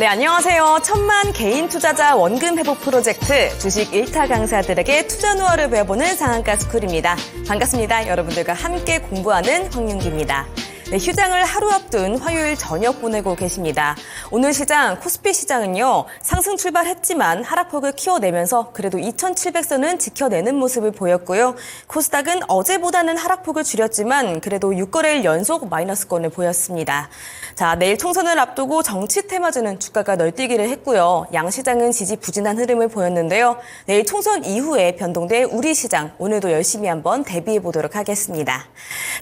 네, 안녕하세요. 1000만 개인 투자자 원금 회복 프로젝트 주식 1타 강사들에게 투자 노하우를 배워보는 상한가 스쿨입니다. 반갑습니다. 여러분들과 함께 공부하는 황윤기입니다. 네, 휴장을 하루 앞둔 화요일 저녁 보내고 계십니다. 오늘 시장, 코스피 시장은요, 상승 출발했지만 하락폭을 키워내면서 그래도 2700선은 지켜내는 모습을 보였고요. 코스닥은 어제보다는 하락폭을 줄였지만 그래도 6거래일 연속 마이너스권을 보였습니다. 자, 내일 총선을 앞두고 정치 테마주는 주가가 널뛰기를 했고요. 양시장은 지지부진한 흐름을 보였는데요. 내일 총선 이후에 변동될 우리 시장, 오늘도 열심히 한번 대비해 보도록 하겠습니다.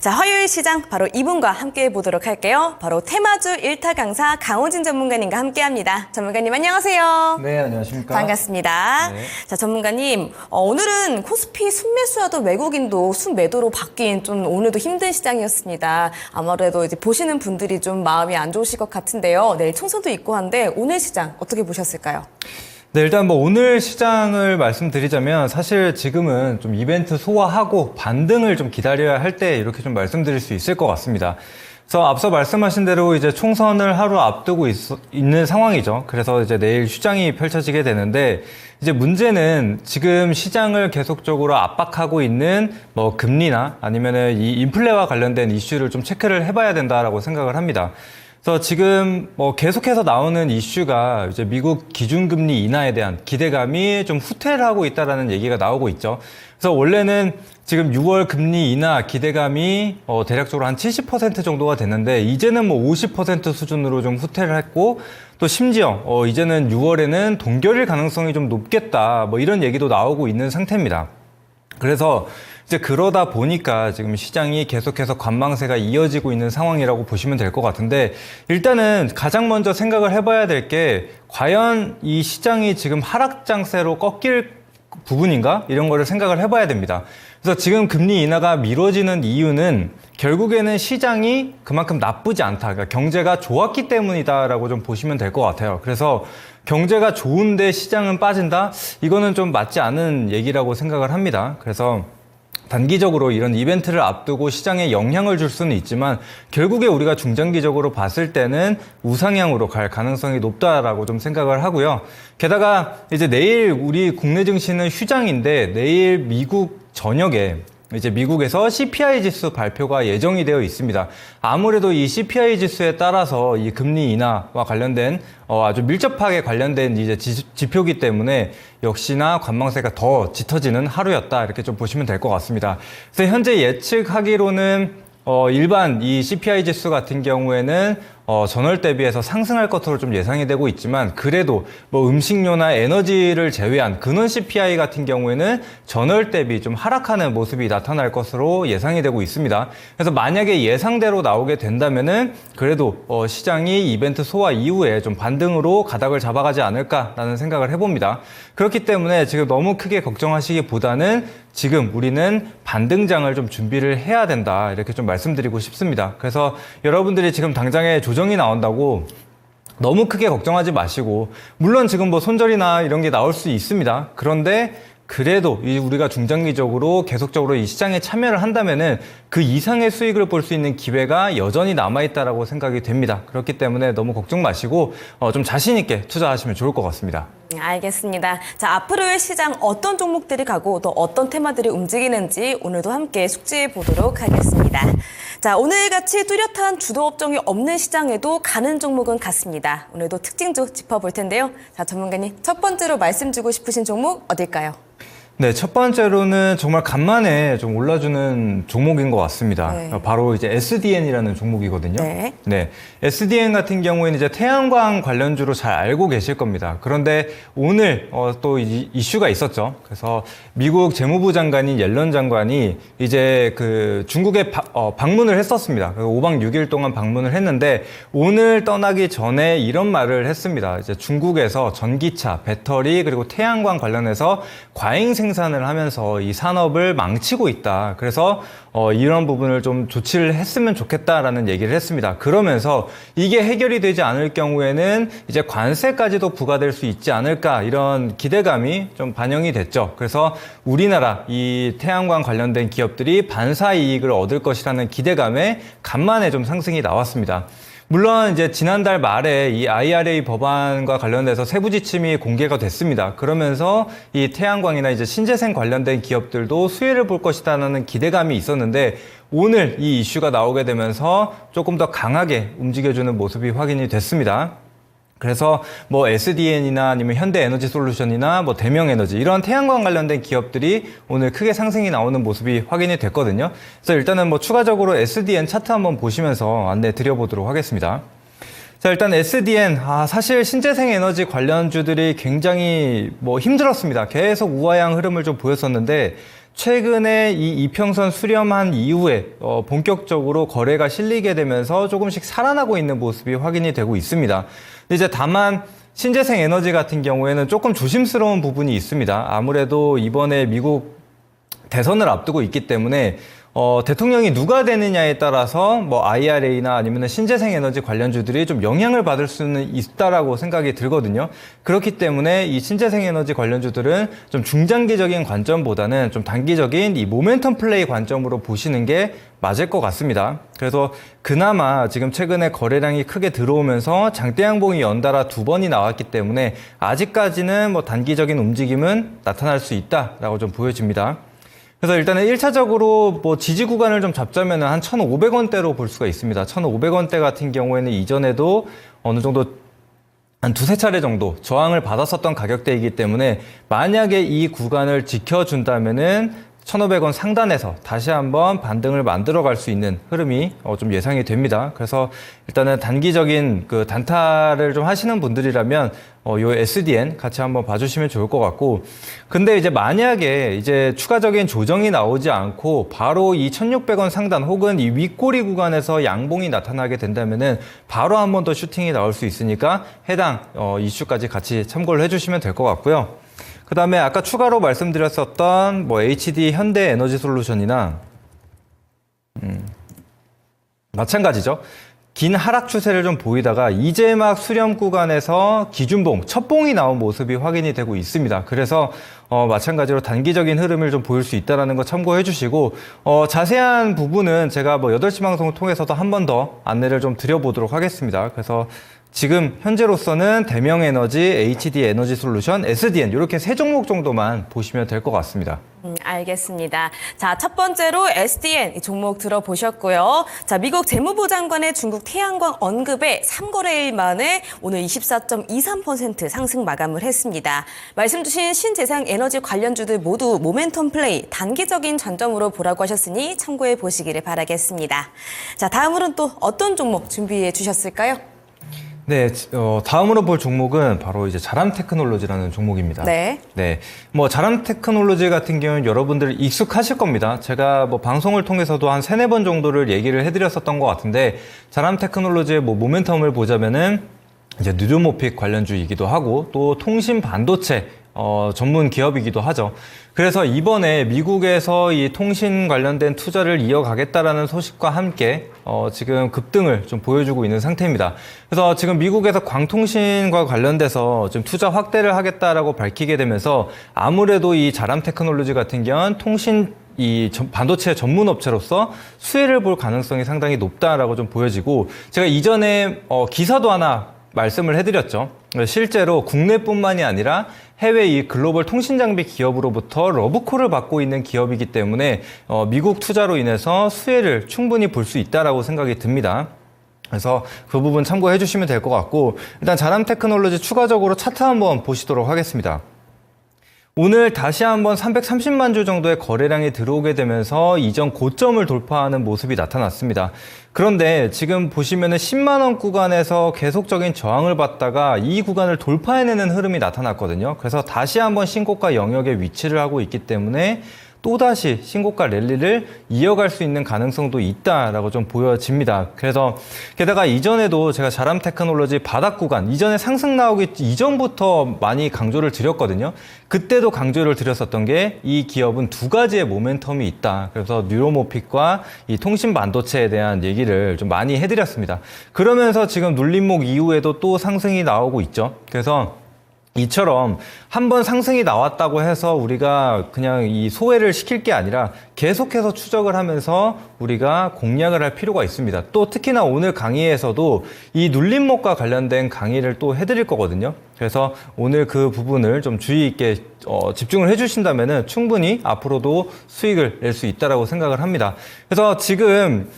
자, 화요일 시장 바로 이분과 함께 해보도록 할게요. 바로 테마주 1타 강사 강호진 전문가님과 함께합니다. 전문가님 안녕하세요. 네, 안녕하십니까. 반갑습니다. 네. 자, 전문가님, 오늘은 코스피 순매수하던 외국인도 순매도로 바뀐 좀 오늘도 힘든 시장이었습니다. 아무래도 이제 보시는 분들이 좀 마음이 안 좋으실 것 같은데요. 내일 총선도 있고 한데 오늘 시장 어떻게 보셨을까요? 네, 일단 오늘 시장을 말씀드리자면 사실 지금은 좀 이벤트 소화하고 반등을 좀 기다려야 할 때 이렇게 좀 말씀드릴 수 있을 것 같습니다. 그래서 앞서 말씀하신 대로 이제 총선을 하루 앞두고 있는 상황이죠. 그래서 이제 내일 휴장이 펼쳐지게 되는데 이제 문제는 지금 시장을 계속적으로 압박하고 있는 금리나 아니면은 이 인플레와 관련된 이슈를 좀 체크를 해봐야 된다라고 생각을 합니다. 그래서 지금 계속해서 나오는 이슈가 이제 미국 기준금리 인하에 대한 기대감이 좀 후퇴를 하고 있다라는 얘기가 나오고 있죠. 그래서 원래는 지금 6월 금리 인하 기대감이 대략적으로 한 70% 정도가 됐는데 이제는 50% 수준으로 좀 후퇴를 했고 또 심지어 이제는 6월에는 동결일 가능성이 좀 높겠다 이런 얘기도 나오고 있는 상태입니다. 그래서 이제 그러다 보니까 지금 시장이 계속해서 관망세가 이어지고 있는 상황이라고 보시면 될 것 같은데 일단은 가장 먼저 생각을 해봐야 될 게 과연 이 시장이 지금 하락장세로 꺾일 부분인가? 이런 거를 생각을 해봐야 됩니다. 그래서 지금 금리 인하가 미뤄지는 이유는 결국에는 시장이 그만큼 나쁘지 않다. 그러니까 경제가 좋았기 때문이다라고 좀 보시면 될 것 같아요. 그래서 경제가 좋은데 시장은 빠진다? 이거는 좀 맞지 않은 얘기라고 생각을 합니다. 그래서 단기적으로 이런 이벤트를 앞두고 시장에 영향을 줄 수는 있지만 결국에 우리가 중장기적으로 봤을 때는 우상향으로 갈 가능성이 높다라고 좀 생각을 하고요. 게다가 이제 내일 우리 국내 증시는 휴장인데 내일 미국 저녁에 이제 미국에서 CPI 지수 발표가 예정이 되어 있습니다. 아무래도 이 CPI 지수에 따라서 이 금리 인하와 관련된 아주 밀접하게 관련된 이제 지표기 때문에 역시나 관망세가 더 짙어지는 하루였다 이렇게 좀 보시면 될 것 같습니다. 그래서 현재 예측하기로는 일반 이 CPI 지수 같은 경우에는 전월 대비해서 상승할 것으로 좀 예상이 되고 있지만 그래도 음식료나 에너지를 제외한 근원 CPI 같은 경우에는 전월 대비 좀 하락하는 모습이 나타날 것으로 예상이 되고 있습니다. 그래서 만약에 예상대로 나오게 된다면은 그래도 시장이 이벤트 소화 이후에 좀 반등으로 가닥을 잡아가지 않을까라는 생각을 해봅니다. 그렇기 때문에 지금 너무 크게 걱정하시기보다는 지금 우리는 반등장을 좀 준비를 해야 된다 이렇게 좀 말씀드리고 싶습니다. 그래서 여러분들이 지금 당장에 조정이 나온다고 너무 크게 걱정하지 마시고 물론 지금 손절이나 이런 게 나올 수 있습니다. 그런데 그래도 우리가 중장기적으로 계속적으로 이 시장에 참여를 한다면은 그 이상의 수익을 볼 수 있는 기회가 여전히 남아있다라고 생각이 됩니다. 그렇기 때문에 너무 걱정 마시고 좀 자신 있게 투자하시면 좋을 것 같습니다. 알겠습니다. 자, 앞으로의 시장 어떤 종목들이 가고 또 어떤 테마들이 움직이는지 오늘도 함께 숙지해 보도록 하겠습니다. 자, 오늘같이 뚜렷한 주도 업종이 없는 시장에도 가는 종목은 같습니다. 오늘도 특징주 짚어볼 텐데요. 자, 전문가님 첫 번째로 말씀 주고 싶으신 종목 어딜까요? 네, 첫 번째로는 정말 간만에 좀 올라주는 종목인 것 같습니다. 네. 바로 이제 SDN이라는 종목이거든요. 네. 네. SDN 같은 경우에는 이제 태양광 관련주로 잘 알고 계실 겁니다. 그런데 오늘 또 이슈가 있었죠. 그래서 미국 재무부 장관인 옐런 장관이 이제 그 중국에 방문을 했었습니다. 5박 6일 동안 방문을 했는데 오늘 떠나기 전에 이런 말을 했습니다. 이제 중국에서 전기차, 배터리 그리고 태양광 관련해서 과잉 생산을 하면서 이 산업을 망치고 있다. 그래서 이런 부분을 좀 조치를 했으면 좋겠다라는 얘기를 했습니다. 그러면서 이게 해결이 되지 않을 경우에는 이제 관세까지도 부과될 수 있지 않을까 이런 기대감이 좀 반영이 됐죠. 그래서 우리나라 이 태양광 관련된 기업들이 반사 이익을 얻을 것이라는 기대감에 간만에 좀 상승이 나왔습니다. 물론 이제 지난달 말에 이 IRA 법안과 관련돼서 세부 지침이 공개가 됐습니다. 그러면서 이 태양광이나 이제 신재생 관련된 기업들도 수혜를 볼 것이다라는 기대감이 있었는데 오늘 이 이슈가 나오게 되면서 조금 더 강하게 움직여주는 모습이 확인이 됐습니다. 그래서 뭐 SDN이나 아니면 현대에너지솔루션이나 뭐 대명에너지 이런 태양광 관련된 기업들이 오늘 크게 상승이 나오는 모습이 확인이 됐거든요. 그래서 일단은 뭐 추가적으로 SDN 차트 한번 보시면서 안내 드려보도록 하겠습니다. 자, 일단 SDN, 사실 신재생 에너지 관련주들이 굉장히 뭐 힘들었습니다. 계속 우하향 흐름을 좀 보였었는데 최근에 이 이평선 수렴한 이후에 본격적으로 거래가 실리게 되면서 조금씩 살아나고 있는 모습이 확인이 되고 있습니다. 이제 다만 신재생 에너지 같은 경우에는 조금 조심스러운 부분이 있습니다. 아무래도 이번에 미국 대선을 앞두고 있기 때문에 대통령이 누가 되느냐에 따라서 뭐 IRA나 아니면 신재생 에너지 관련주들이 좀 영향을 받을 수는 있다라고 생각이 들거든요. 그렇기 때문에 이 신재생 에너지 관련주들은 좀 중장기적인 관점보다는 좀 단기적인 이 모멘텀 플레이 관점으로 보시는 게 맞을 것 같습니다. 그래서 그나마 지금 최근에 거래량이 크게 들어오면서 장대 양봉이 연달아 2번이 나왔기 때문에 아직까지는 뭐 단기적인 움직임은 나타날 수 있다라고 좀 보여집니다. 그래서 일단은 1차적으로 뭐 지지 구간을 좀 잡자면은 한 1,500원대로 볼 수가 있습니다. 1,500원대 같은 경우에는 이전에도 어느 정도 한 두세 차례 정도 저항을 받았었던 가격대이기 때문에 만약에 이 구간을 지켜준다면은 1,500원 상단에서 다시 한번 반등을 만들어갈 수 있는 흐름이 좀 예상이 됩니다. 그래서 일단은 단기적인 그 단타를 좀 하시는 분들이라면 요 SDN 같이 한번 봐주시면 좋을 것 같고, 근데 이제 만약에 이제 추가적인 조정이 나오지 않고 바로 이 1,600원 상단 혹은 이 윗꼬리 구간에서 양봉이 나타나게 된다면은 바로 한 번 더 슈팅이 나올 수 있으니까 해당 이슈까지 같이 참고를 해주시면 될 것 같고요. 그 다음에 아까 추가로 말씀드렸었던 뭐 HD 현대에너지솔루션이나 마찬가지죠. 긴 하락 추세를 좀 보이다가 이제 막 수렴 구간에서 기준봉, 첫봉이 나온 모습이 확인이 되고 있습니다. 그래서 마찬가지로 단기적인 흐름을 좀 보일 수 있다는 거 참고해 주시고 자세한 부분은 제가 뭐 8시 방송을 통해서도 한 번 더 안내를 좀 드려보도록 하겠습니다. 그래서 지금 현재로서는 대명에너지, HD에너지솔루션, SDN 이렇게 세 종목 정도만 보시면 될 것 같습니다. 알겠습니다. 자, 첫 번째로 SDN 이 종목 들어보셨고요. 자, 미국 재무부 장관의 중국 태양광 언급에 3거래일 만에 오늘 24.23% 상승 마감을 했습니다. 말씀 주신 신재생 에너지 관련주들 모두 모멘텀 플레이, 단기적인 관점으로 보라고 하셨으니 참고해 보시기를 바라겠습니다. 자, 다음으로는 또 어떤 종목 준비해 주셨을까요? 네, 다음으로 볼 종목은 바로 이제 자람 테크놀로지라는 종목입니다. 네. 네. 뭐 자람 테크놀로지 같은 경우는 여러분들 익숙하실 겁니다. 제가 뭐 방송을 통해서도 한 3-4번 정도를 얘기를 해드렸었던 것 같은데, 자람 테크놀로지의 뭐 모멘텀을 보자면은 이제 뉴로모픽 관련주이기도 하고 또 통신 반도체 전문 기업이기도 하죠. 그래서 이번에 미국에서 이 통신 관련된 투자를 이어가겠다라는 소식과 함께 지금 급등을 좀 보여주고 있는 상태입니다. 그래서 지금 미국에서 광통신과 관련돼서 좀 투자 확대를 하겠다라고 밝히게 되면서 아무래도 이 자람 테크놀로지 같은 경우는 통신 이 반도체 전문 업체로서 수혜를 볼 가능성이 상당히 높다라고 좀 보여지고, 제가 이전에 기사도 하나 말씀을 해드렸죠. 실제로 국내뿐만이 아니라 해외 이 글로벌 통신 장비 기업으로부터 러브콜을 받고 있는 기업이기 때문에 미국 투자로 인해서 수혜를 충분히 볼 수 있다라고 생각이 듭니다. 그래서 그 부분 참고해 주시면 될 것 같고, 일단 자람 테크놀로지 추가적으로 차트 한번 보시도록 하겠습니다. 오늘 다시 한번 330만 주 정도의 거래량이 들어오게 되면서 이전 고점을 돌파하는 모습이 나타났습니다. 그런데 지금 보시면은 10만 원 구간에서 계속적인 저항을 받다가 이 구간을 돌파해내는 흐름이 나타났거든요. 그래서 다시 한번 신고가 영역에 위치를 하고 있기 때문에 또다시 신고가 랠리를 이어갈 수 있는 가능성도 있다라고 좀 보여집니다. 그래서 게다가 이전에도 제가 자람 테크놀로지 바닥 구간, 이전에 상승 나오기 이전부터 많이 강조를 드렸거든요. 그때도 강조를 드렸었던 게 이 기업은 두 가지의 모멘텀이 있다. 그래서 뉴로모픽과 이 통신 반도체에 대한 얘기를 좀 많이 해드렸습니다. 그러면서 지금 눌림목 이후에도 또 상승이 나오고 있죠. 그래서 이처럼 한번 상승이 나왔다고 해서 우리가 그냥 이 소외를 시킬 게 아니라 계속해서 추적을 하면서 우리가 공략을 할 필요가 있습니다. 또 특히나 오늘 강의에서도 이 눌림목과 관련된 강의를 또 해드릴 거거든요. 그래서 오늘 그 부분을 좀 주의 있게 집중을 해주신다면은 충분히 앞으로도 수익을 낼 수 있다라고 생각을 합니다. 그래서 지금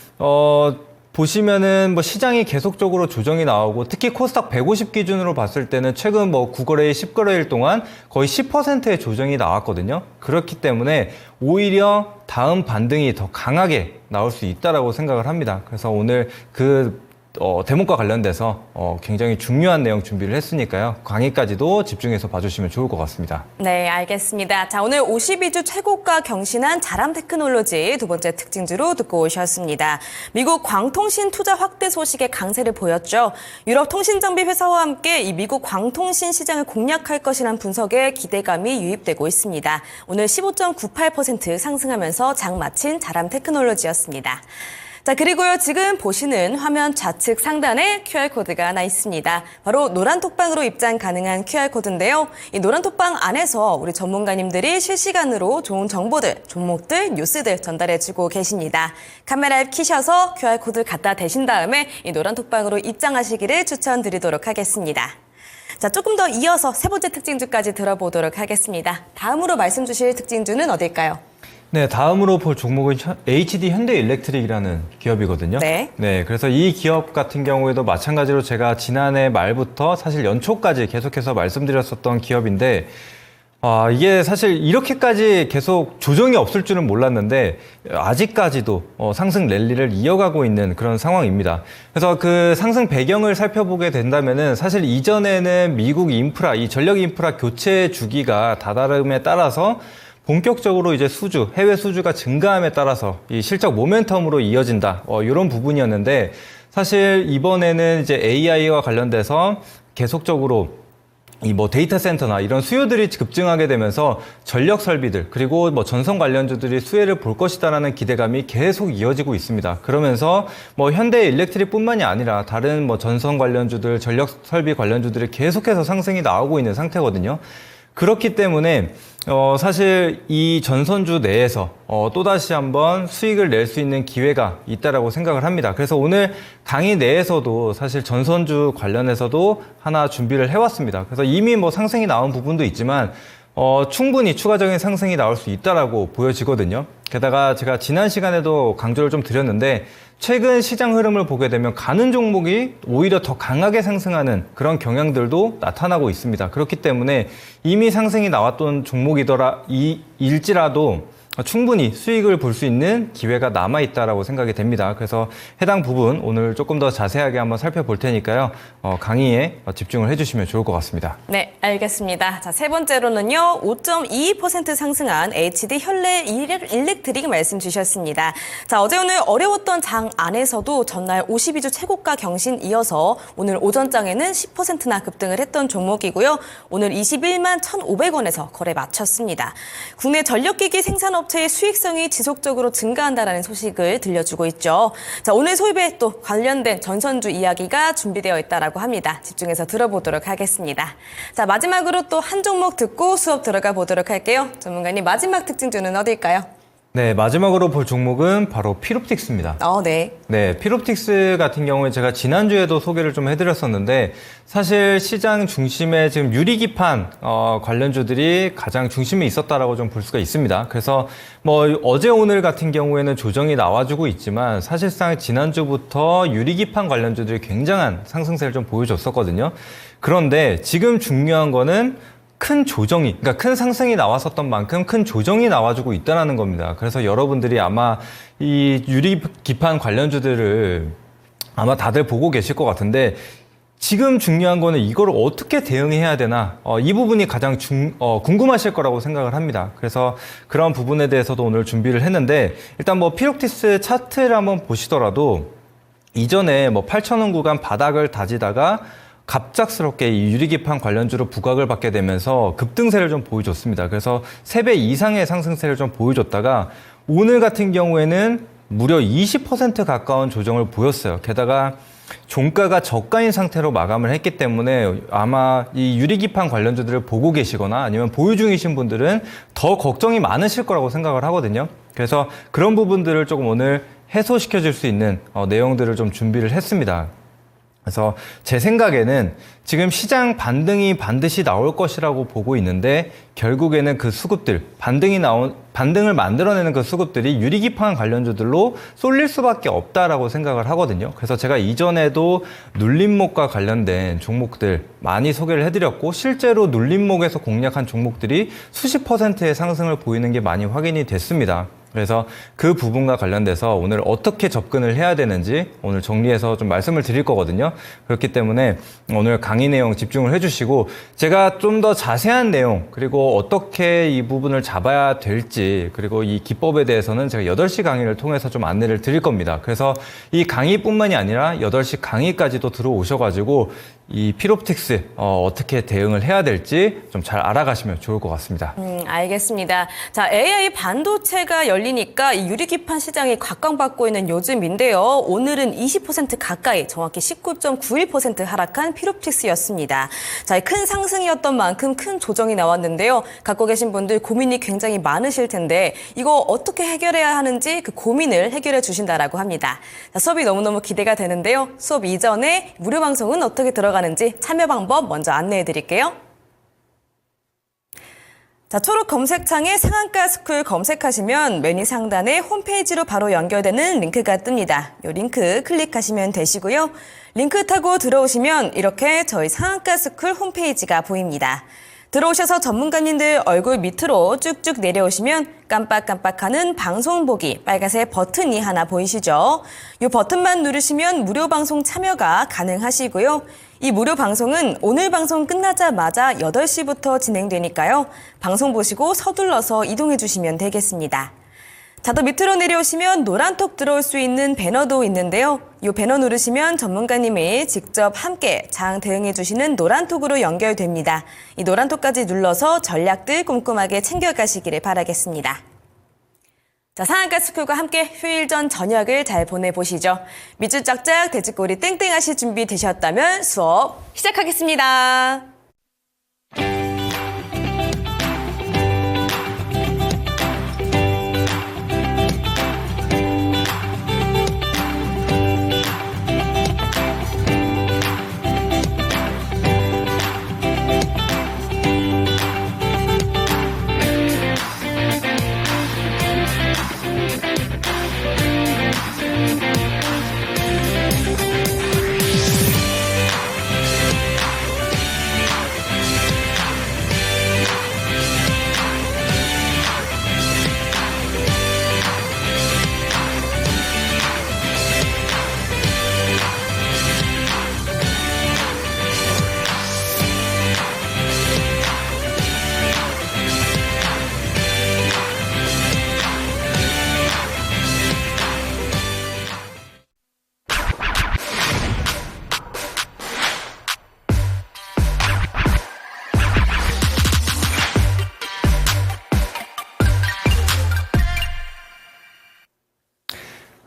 보시면은 뭐 시장이 계속적으로 조정이 나오고 특히 코스닥 150 기준으로 봤을 때는 최근 뭐 9거래일, 10거래일 동안 거의 10%의 조정이 나왔거든요. 그렇기 때문에 오히려 다음 반등이 더 강하게 나올 수 있다라고 생각을 합니다. 그래서 오늘 그 대목과 관련돼서 굉장히 중요한 내용 준비를 했으니까요. 강의까지도 집중해서 봐주시면 좋을 것 같습니다. 네, 알겠습니다. 자, 오늘 52주 최고가 경신한 자람 테크놀로지 두 번째 특징주로 듣고 오셨습니다. 미국 광통신 투자 확대 소식에 강세를 보였죠. 유럽 통신정비 회사와 함께 이 미국 광통신 시장을 공략할 것이란 분석에 기대감이 유입되고 있습니다. 오늘 15.98% 상승하면서 장 마친 자람 테크놀로지였습니다. 자, 그리고요, 지금 보시는 화면 좌측 상단에 QR코드가 하나 있습니다. 바로 노란톡방으로 입장 가능한 QR코드인데요. 이 노란톡방 안에서 우리 전문가님들이 실시간으로 좋은 정보들, 종목들, 뉴스들 전달해주고 계십니다. 카메라 앱 키셔서 QR코드 갖다 대신 다음에 이 노란톡방으로 입장하시기를 추천드리도록 하겠습니다. 자, 조금 더 이어서 세 번째 특징주까지 들어보도록 하겠습니다. 다음으로 말씀 주실 특징주는 어딜까요? 네, 다음으로 볼 종목은 HD 현대일렉트릭이라는 기업이거든요. 네. 네, 그래서 이 기업 같은 경우에도 마찬가지로 제가 지난해 말부터 사실 연초까지 계속해서 말씀드렸었던 기업인데, 이게 사실 이렇게까지 계속 조정이 없을 줄은 몰랐는데 아직까지도 상승 랠리를 이어가고 있는 그런 상황입니다. 그래서 그 상승 배경을 살펴보게 된다면은 사실 이전에는 미국 인프라, 이 전력 인프라 교체 주기가 다다름에 따라서 본격적으로 이제 해외 수주가 증가함에 따라서 이 실적 모멘텀으로 이어진다. 이런 부분이었는데 사실 이번에는 이제 AI와 관련돼서 계속적으로 이 뭐 데이터 센터나 이런 수요들이 급증하게 되면서 전력 설비들 그리고 뭐 전선 관련주들이 수혜를 볼 것이다라는 기대감이 계속 이어지고 있습니다. 그러면서 뭐 현대 일렉트릭뿐만이 아니라 다른 뭐 전선 관련주들, 전력 설비 관련주들이 계속해서 상승이 나오고 있는 상태거든요. 그렇기 때문에 사실 이 전선주 내에서 또다시 한번 수익을 낼 수 있는 기회가 있다라고 생각을 합니다. 그래서 오늘 강의 내에서도 사실 전선주 관련해서도 하나 준비를 해왔습니다. 그래서 이미 뭐 상승이 나온 부분도 있지만 충분히 추가적인 상승이 나올 수 있다라고 보여지거든요. 게다가 제가 지난 시간에도 강조를 좀 드렸는데 최근 시장 흐름을 보게 되면 가는 종목이 오히려 더 강하게 상승하는 그런 경향들도 나타나고 있습니다. 그렇기 때문에 이미 상승이 나왔던 일지라도 충분히 수익을 볼 수 있는 기회가 남아있다라고 생각이 됩니다. 그래서 해당 부분 오늘 조금 더 자세하게 한번 살펴볼 테니까요. 강의에 집중을 해주시면 좋을 것 같습니다. 네, 알겠습니다. 자, 세 번째로는요. 5.22% 상승한 HD 현대 일렉트릭 말씀 주셨습니다. 자, 어제 오늘 어려웠던 장 안에서도 전날 52주 최고가 경신 이어서 오늘 오전장에는 10%나 급등을 했던 종목이고요. 오늘 21만 1,500원에서 거래 마쳤습니다. 국내 전력기기 생산업체의 수익성이 지속적으로 증가한다는 소식을 들려주고 있죠. 자, 오늘 소입에 또 관련된 전선주 이야기가 준비되어 있다고 합니다. 집중해서 들어보도록 하겠습니다. 자, 마지막으로 또 한 종목 듣고 수업 들어가 보도록 할게요. 전문가님, 마지막 특징주는 어딜까요? 네, 마지막으로 볼 종목은 바로 필옵틱스입니다. 네. 네, 필옵틱스 같은 경우에 제가 지난주에도 소개를 좀 해드렸었는데 사실 시장 중심에 지금 유리기판 관련주들이 가장 중심에 있었다라고 좀 볼 수가 있습니다. 그래서 뭐 어제 오늘 같은 경우에는 조정이 나와주고 있지만 사실상 지난주부터 유리기판 관련주들이 굉장한 상승세를 좀 보여줬었거든요. 그런데 지금 중요한 거는 그러니까 큰 상승이 나왔었던 만큼 큰 조정이 나와주고 있다는 겁니다. 그래서 여러분들이 아마 이 유리기판 관련주들을 아마 다들 보고 계실 것 같은데 지금 중요한 거는 이걸 어떻게 대응해야 되나 이 부분이 가장 궁금하실 거라고 생각을 합니다. 그래서 그런 부분에 대해서도 오늘 준비를 했는데 일단 뭐 필옵틱스 차트를 한번 보시더라도 이전에 뭐 8,000원 구간 바닥을 다지다가 갑작스럽게 이 유리기판 관련주로 부각을 받게 되면서 급등세를 좀 보여줬습니다. 그래서 3배 이상의 상승세를 좀 보여줬다가 오늘 같은 경우에는 무려 20% 가까운 조정을 보였어요. 게다가 종가가 저가인 상태로 마감을 했기 때문에 아마 이 유리기판 관련주들을 보고 계시거나 아니면 보유 중이신 분들은 더 걱정이 많으실 거라고 생각을 하거든요. 그래서 그런 부분들을 조금 오늘 해소시켜 줄 수 있는 내용들을 좀 준비를 했습니다. 그래서 제 생각에는 지금 시장 반등이 반드시 나올 것이라고 보고 있는데 결국에는 그 수급들, 반등을 만들어내는 그 수급들이 유리기판 관련주들로 쏠릴 수밖에 없다라고 생각을 하거든요. 그래서 제가 이전에도 눌림목과 관련된 종목들 많이 소개를 해드렸고 실제로 눌림목에서 공략한 종목들이 수십 %의 상승을 보이는 게 많이 확인이 됐습니다. 그래서 그 부분과 관련돼서 오늘 어떻게 접근을 해야 되는지 오늘 정리해서 좀 말씀을 드릴 거거든요. 그렇기 때문에 오늘 강의 내용 집중을 해주시고 제가 좀 더 자세한 내용 그리고 어떻게 이 부분을 잡아야 될지 그리고 이 기법에 대해서는 제가 8시 강의를 통해서 좀 안내를 드릴 겁니다. 그래서 이 강의뿐만이 아니라 8시 강의까지도 들어오셔가지고 이 필옵틱스 어떻게 대응을 해야 될지 좀 잘 알아가시면 좋을 것 같습니다. 알겠습니다. 자, AI 반도체가 열리니까 이 유리기판 시장이 각광받고 있는 요즘인데요. 오늘은 20% 가까이 정확히 19.91% 하락한 필옵틱스였습니다. 자, 큰 상승이었던 만큼 큰 조정이 나왔는데요. 갖고 계신 분들 고민이 굉장히 많으실 텐데 이거 어떻게 해결해야 하는지 그 고민을 해결해 주신다라고 합니다. 자, 수업이 너무너무 기대가 되는데요. 수업 이전에 무료 방송은 어떻게 들어가는지 참여 방법 먼저 안내해 드릴게요. 자, 초록 검색창에 상한가 스쿨 검색하시면 메뉴 상단에 홈페이지로 바로 연결되는 링크가 뜹니다. 이 링크 클릭하시면 되시고요. 링크 타고 들어오시면 이렇게 저희 상한가 스쿨 홈페이지가 보입니다. 들어오셔서 전문가님들 얼굴 밑으로 쭉쭉 내려오시면 깜빡깜빡하는 방송 보기 빨간색 버튼이 하나 보이시죠? 이 버튼만 누르시면 무료 방송 참여가 가능하시고요. 이 무료 방송은 오늘 방송 끝나자마자 8시부터 진행되니까요. 방송 보시고 서둘러서 이동해 주시면 되겠습니다. 자, 더 밑으로 내려오시면 노란톡 들어올 수 있는 배너도 있는데요. 이 배너 누르시면 전문가님이 직접 함께 장 대응해 주시는 노란톡으로 연결됩니다. 이 노란톡까지 눌러서 전략들 꼼꼼하게 챙겨가시기를 바라겠습니다. 자, 상한가 스쿨과 함께 휴일 전 저녁을 잘 보내보시죠. 밑줄 짝짝 돼지꼬리 땡땡 하실 준비 되셨다면 수업 시작하겠습니다.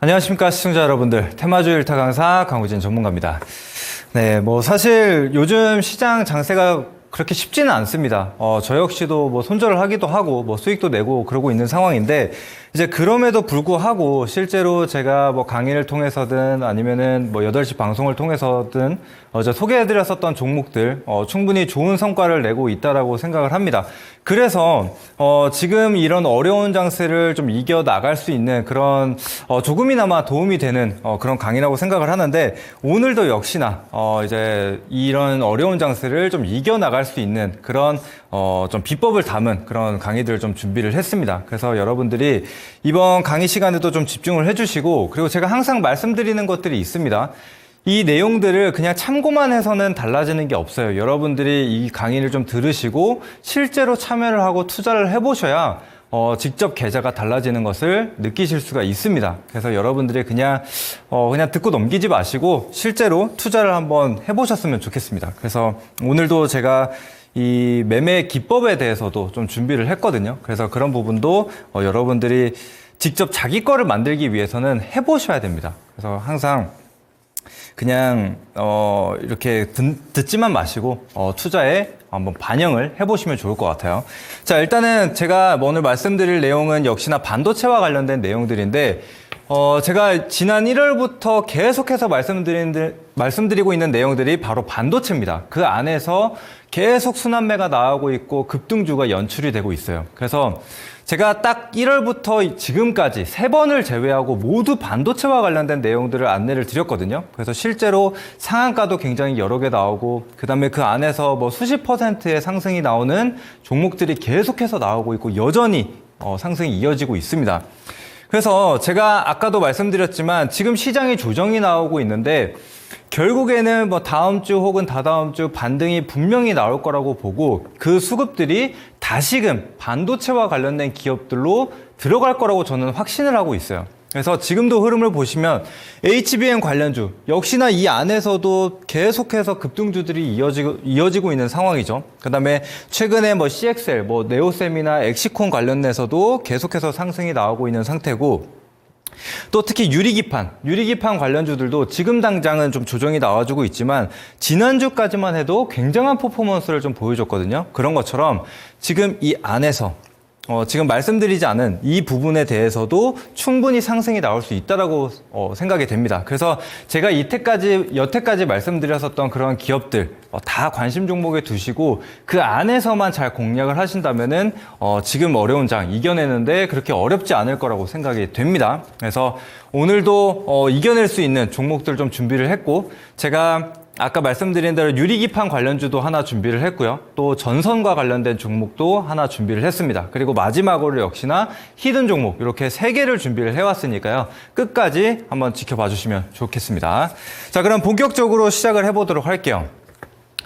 안녕하십니까 시청자 여러분들, 테마주 일타 강사 강우진 전문가입니다. 네, 뭐 사실 요즘 시장 장세가 그렇게 쉽지는 않습니다. 저 역시도 뭐 손절을 하기도 하고 뭐 수익도 내고 그러고 있는 상황인데 이제 그럼에도 불구하고 실제로 제가 뭐 강의를 통해서든 아니면은 뭐 8시 방송을 통해서든 어제 소개해드렸었던 종목들 충분히 좋은 성과를 내고 있다라고 생각을 합니다. 그래서 지금 이런 어려운 장세를 좀 이겨 나갈 수 있는 그런 조금이나마 도움이 되는 그런 강의라고 생각을 하는데 오늘도 역시나 이제 이런 어려운 장세를 좀 이겨 나갈 수 있는 그런 좀 비법을 담은 그런 강의들을 좀 준비를 했습니다. 그래서 여러분들이 이번 강의 시간에도 좀 집중을 해주시고 그리고 제가 항상 말씀드리는 것들이 있습니다. 이 내용들을 그냥 참고만 해서는 달라지는 게 없어요. 여러분들이 이 강의를 좀 들으시고 실제로 참여를 하고 투자를 해보셔야 직접 계좌가 달라지는 것을 느끼실 수가 있습니다. 그래서 여러분들이 그냥 듣고 넘기지 마시고 실제로 투자를 한번 해보셨으면 좋겠습니다. 그래서 오늘도 제가 이 매매 기법에 대해서도 좀 준비를 했거든요. 그래서 그런 부분도 여러분들이 직접 자기 거를 만들기 위해서는 해보셔야 됩니다. 그래서 항상 그냥 이렇게 듣지만 마시고 투자에 한번 반영을 해보시면 좋을 것 같아요. 자, 일단은 제가 오늘 말씀드릴 내용은 역시나 반도체와 관련된 내용들인데 제가 지난 1월부터 계속해서 말씀드리고 있는 내용들이 바로 반도체입니다. 그 안에서 계속 순환매가 나오고 있고 급등주가 연출이 되고 있어요. 그래서 제가 딱 1월부터 지금까지 3번을 제외하고 모두 반도체와 관련된 내용들을 안내를 드렸거든요. 그래서 실제로 상한가도 굉장히 여러 개 나오고 그다음에 그 안에서 뭐 수십 %의 상승이 나오는 종목들이 계속해서 나오고 있고 여전히 상승이 이어지고 있습니다. 그래서 제가 아까도 말씀드렸지만 지금 시장이 조정이 나오고 있는데 결국에는 뭐 다음 주 혹은 다다음 주 반등이 분명히 나올 거라고 보고 그 수급들이 다시금 반도체와 관련된 기업들로 들어갈 거라고 저는 확신을 하고 있어요. 그래서 지금도 흐름을 보시면 HBM 관련주 역시나 이 안에서도 계속해서 급등주들이 이어지고 있는 상황이죠. 그다음에 최근에 뭐 CXL, 뭐 네오셈이나 엑시콘 관련해서도 계속해서 상승이 나오고 있는 상태고 또 특히 유리기판 관련주들도 지금 당장은 좀 조정이 나와주고 있지만 지난주까지만 해도 굉장한 퍼포먼스를 좀 보여줬거든요. 그런 것처럼 지금 이 안에서 지금 말씀드리지 않은 이 부분에 대해서도 충분히 상승이 나올 수 있다라고 생각이 됩니다. 그래서 제가 여태까지 말씀드렸었던 그런 기업들 다 관심 종목에 두시고 그 안에서만 잘 공략을 하신다면은 지금 어려운 장 이겨내는데 그렇게 어렵지 않을 거라고 생각이 됩니다. 그래서 오늘도 이겨낼 수 있는 종목들 좀 준비를 했고 제가 아까 말씀드린 대로 유리기판 관련주도 하나 준비를 했고요. 또 전선과 관련된 종목도 하나 준비를 했습니다. 그리고 마지막으로 역시나 히든 종목 이렇게 3개를 준비를 해왔으니까요. 끝까지 한번 지켜봐 주시면 좋겠습니다. 자, 그럼 본격적으로 시작을 해보도록 할게요.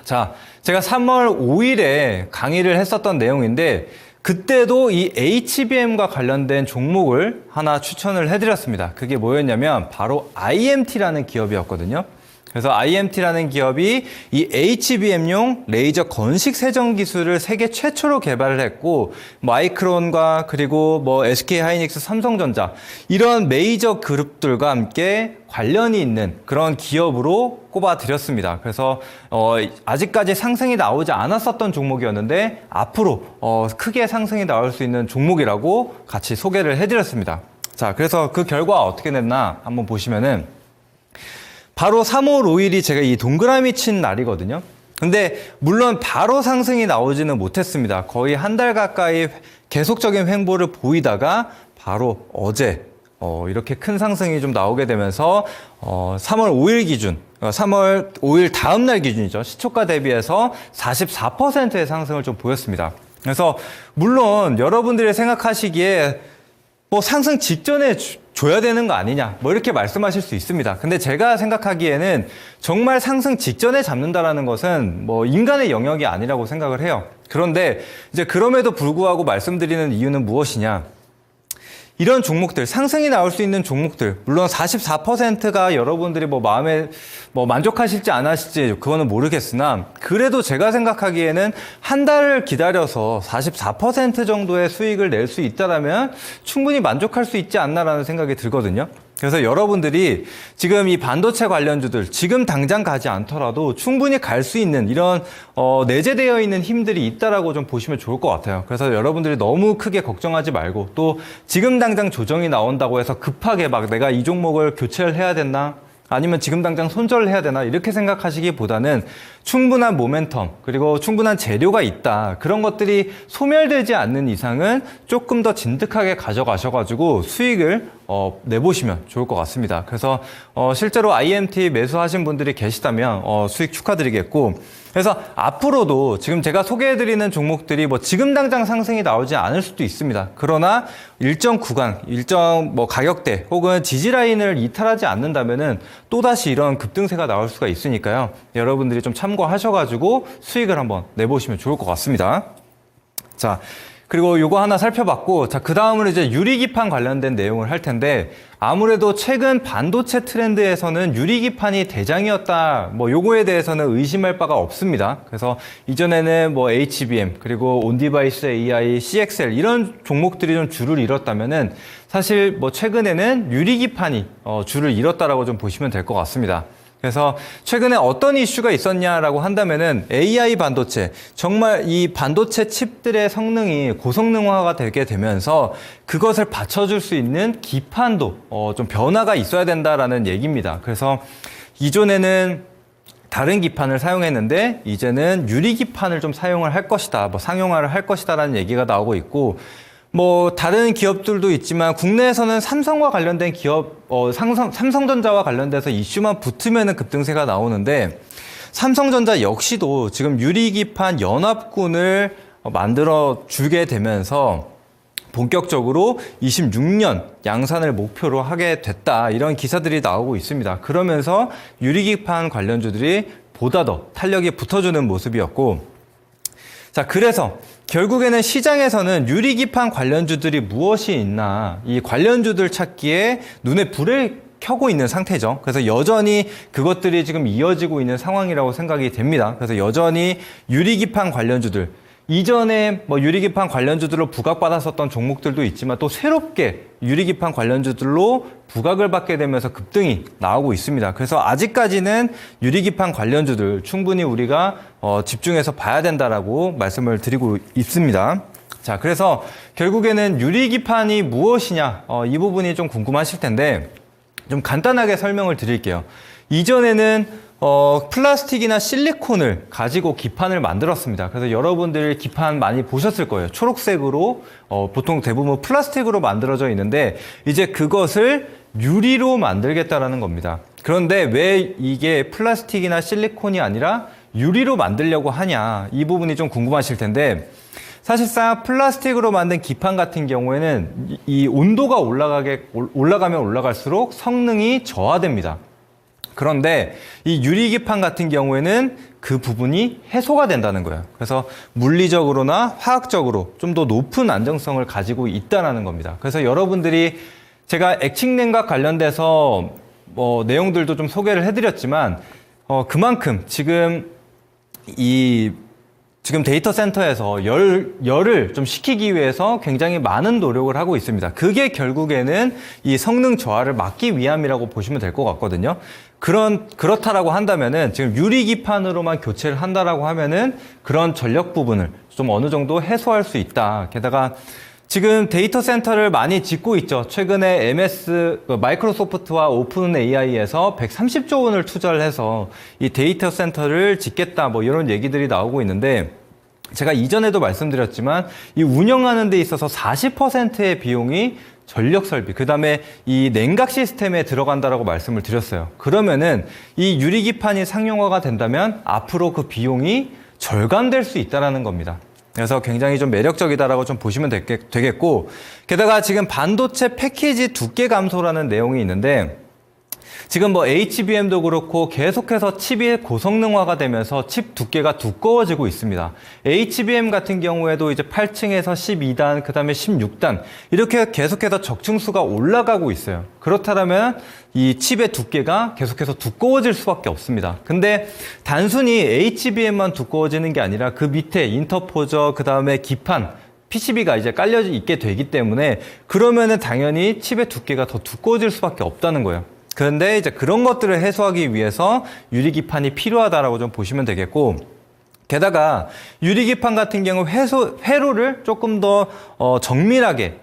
자, 제가 3월 5일에 강의를 했었던 내용인데 그때도 이 HBM과 관련된 종목을 하나 추천을 해드렸습니다. 그게 뭐였냐면 바로 IMT라는 기업이었거든요. 그래서 IMT라는 기업이 이 HBM용 레이저 건식 세정 기술을 세계 최초로 개발을 했고 마이크론과 그리고 뭐 SK 하이닉스, 삼성전자 이런 메이저 그룹들과 함께 관련이 있는 그런 기업으로 꼽아드렸습니다. 그래서 아직까지 상승이 나오지 않았었던 종목이었는데 앞으로 크게 상승이 나올 수 있는 종목이라고 같이 소개를 해드렸습니다. 자, 그래서 그 결과 어떻게 됐나 한번 보시면은 바로 3월 5일이 제가 이 동그라미 친 날이거든요. 근데 물론 바로 상승이 나오지는 못했습니다. 거의 한 달 가까이 계속적인 횡보를 보이다가 바로 어제 이렇게 큰 상승이 좀 나오게 되면서 3월 5일 기준, 3월 5일 다음 날 기준이죠. 시초가 대비해서 44%의 상승을 좀 보였습니다. 그래서 물론 여러분들이 생각하시기에 뭐 상승 직전에 줘야 되는 거 아니냐 뭐 이렇게 말씀하실 수 있습니다. 근데 제가 생각하기에는 정말 상승 직전에 잡는다라는 것은 뭐 인간의 영역이 아니라고 생각을 해요. 그런데 이제 그럼에도 불구하고 말씀드리는 이유는 무엇이냐? 이런 종목들, 상승이 나올 수 있는 종목들, 물론 44%가 여러분들이 뭐 마음에 뭐 만족하실지 안 하실지 그거는 모르겠으나 그래도 제가 생각하기에는 한 달을 기다려서 44% 정도의 수익을 낼 수 있다라면 충분히 만족할 수 있지 않나라는 생각이 들거든요. 그래서 여러분들이 지금 이 반도체 관련주들 지금 당장 가지 않더라도 충분히 갈 수 있는 이런 내재되어 있는 힘들이 있다라고 좀 보시면 좋을 것 같아요. 그래서 여러분들이 너무 크게 걱정하지 말고 또 지금 당장 조정이 나온다고 해서 급하게 막 내가 이 종목을 교체를 해야 됐나? 아니면 지금 당장 손절을 해야 되나 이렇게 생각하시기보다는 충분한 모멘텀 그리고 충분한 재료가 있다. 그런 것들이 소멸되지 않는 이상은 조금 더 진득하게 가져가셔가지고 수익을 내보시면 좋을 것 같습니다. 그래서 실제로 IMT 매수하신 분들이 계시다면 수익 축하드리겠고 그래서 앞으로도 지금 제가 소개해드리는 종목들이 뭐 지금 당장 상승이 나오지 않을 수도 있습니다. 그러나 일정 구간, 일정 뭐 가격대 혹은 지지 라인을 이탈하지 않는다면은 또다시 이런 급등세가 나올 수가 있으니까요. 여러분들이 좀 참고하셔가지고 수익을 한번 내보시면 좋을 것 같습니다. 자, 그리고 요거 하나 살펴봤고, 자, 그 다음으로 이제 유리기판 관련된 내용을 할 텐데, 아무래도 최근 반도체 트렌드에서는 유리기판이 대장이었다, 뭐 요거에 대해서는 의심할 바가 없습니다. 그래서 이전에는 뭐 HBM, 그리고 온디바이스 AI, CXL 이런 종목들이 좀 줄을 잃었다면은 사실 뭐 최근에는 유리기판이 줄을 잃었다라고 좀 보시면 될 것 같습니다. 그래서 최근에 어떤 이슈가 있었냐라고 한다면은 AI 반도체, 정말 이 반도체 칩들의 성능이 고성능화가 되게 되면서 그것을 받쳐줄 수 있는 기판도 좀 변화가 있어야 된다라는 얘기입니다. 그래서 이전에는 다른 기판을 사용했는데 이제는 유리 기판을 좀 사용을 할 것이다, 상용화를 할 것이다라는 얘기가 나오고 있고, 다른 기업들도 있지만 국내에서는 삼성과 관련된 기업, 삼성전자와 관련돼서 이슈만 붙으면은 급등세가 나오는데, 삼성전자 역시도 지금 유리기판 연합군을 만들어 주게 되면서 본격적으로 26년 양산을 목표로 하게 됐다, 이런 기사들이 나오고 있습니다. 그러면서 유리기판 관련주들이 보다 더 탄력이 붙어주는 모습이었고, 자, 그래서 결국에는 시장에서는 유리기판 관련주들이 무엇이 있나, 이 관련주들 찾기에 눈에 불을 켜고 있는 상태죠. 그래서 여전히 그것들이 지금 이어지고 있는 상황이라고 생각이 됩니다. 그래서 여전히 유리기판 관련주들, 이전에 유리기판 관련주들로 부각받았었던 종목들도 있지만 또 새롭게 유리기판 관련주들로 부각을 받게 되면서 급등이 나오고 있습니다. 그래서 아직까지는 유리기판 관련주들 충분히 우리가 집중해서 봐야 된다라고 말씀을 드리고 있습니다. 자, 그래서 결국에는 유리기판이 무엇이냐, 이 부분이 좀 궁금하실 텐데 좀 간단하게 설명을 드릴게요. 이전에는 플라스틱이나 실리콘을 가지고 기판을 만들었습니다. 그래서 여러분들 기판 많이 보셨을 거예요. 초록색으로 보통 대부분 플라스틱으로 만들어져 있는데 이제 그것을 유리로 만들겠다라는 겁니다. 그런데 왜 이게 플라스틱이나 실리콘이 아니라 유리로 만들려고 하냐, 이 부분이 좀 궁금하실 텐데, 사실상 플라스틱으로 만든 기판 같은 경우에는 이 온도가 올라가면 올라갈수록 성능이 저하됩니다. 그런데 이 유리기판 같은 경우에는 그 부분이 해소가 된다는 거예요. 그래서 물리적으로나 화학적으로 좀 더 높은 안정성을 가지고 있다는 겁니다. 그래서 여러분들이 제가 액칭냉각 관련돼서 내용들도 좀 소개를 해드렸지만 그만큼 지금 데이터 센터에서 열을 좀 식히기 위해서 굉장히 많은 노력을 하고 있습니다. 그게 결국에는 이 성능 저하를 막기 위함이라고 보시면 될 것 같거든요. 그렇다라고 한다면은 지금 유리기판으로만 교체를 한다라고 하면은 그런 전력 부분을 좀 어느 정도 해소할 수 있다. 게다가 지금 데이터 센터를 많이 짓고 있죠. 최근에 마이크로소프트와 오픈 AI에서 130조 원을 투자를 해서 이 데이터 센터를 짓겠다, 이런 얘기들이 나오고 있는데, 제가 이전에도 말씀드렸지만 이 운영하는 데 있어서 40%의 비용이 전력 설비, 그 다음에 이 냉각 시스템에 들어간다라고 말씀을 드렸어요. 그러면은 이 유리기판이 상용화가 된다면 앞으로 그 비용이 절감될 수 있다는 겁니다. 그래서 굉장히 좀 매력적이다라고 좀 보시면 되겠고, 게다가 지금 반도체 패키지 두께 감소라는 내용이 있는데, 지금 HBM도 그렇고 계속해서 칩이 고성능화가 되면서 칩 두께가 두꺼워지고 있습니다. HBM 같은 경우에도 이제 8층에서 12단, 그 다음에 16단, 이렇게 계속해서 적층수가 올라가고 있어요. 그렇다면 이 칩의 두께가 계속해서 두꺼워질 수밖에 없습니다. 근데 단순히 HBM만 두꺼워지는 게 아니라 그 밑에 인터포저, 그 다음에 기판, PCB가 이제 깔려 있게 되기 때문에 그러면은 당연히 칩의 두께가 더 두꺼워질 수밖에 없다는 거예요. 그런데 이제 그런 것들을 해소하기 위해서 유리기판이 필요하다라고 좀 보시면 되겠고, 게다가 유리기판 같은 경우 회로를 조금 더 정밀하게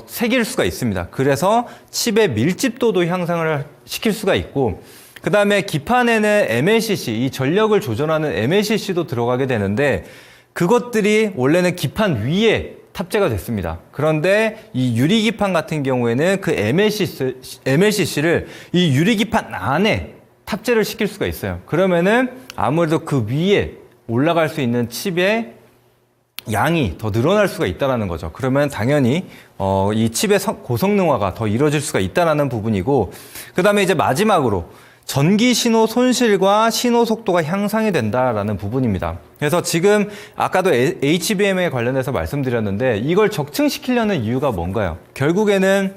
새길 수가 있습니다. 그래서 칩의 밀집도도 향상을 시킬 수가 있고, 그 다음에 기판에는 MLCC, 이 전력을 조절하는 MLCC도 들어가게 되는데, 그것들이 원래는 기판 위에 탑재가 됐습니다. 그런데 이 유리기판 같은 경우에는 그 MLCC를 이 유리기판 안에 탑재를 시킬 수가 있어요. 그러면은 아무래도 그 위에 올라갈 수 있는 칩의 양이 더 늘어날 수가 있다는 거죠. 그러면 당연히 이 칩의 고성능화가 더 이루어질 수가 있다는 부분이고, 그 다음에 이제 마지막으로 전기 신호 손실과 신호 속도가 향상이 된다라는 부분입니다. 그래서 지금 아까도 HBM에 관련해서 말씀드렸는데 이걸 적층시키려는 이유가 뭔가요? 결국에는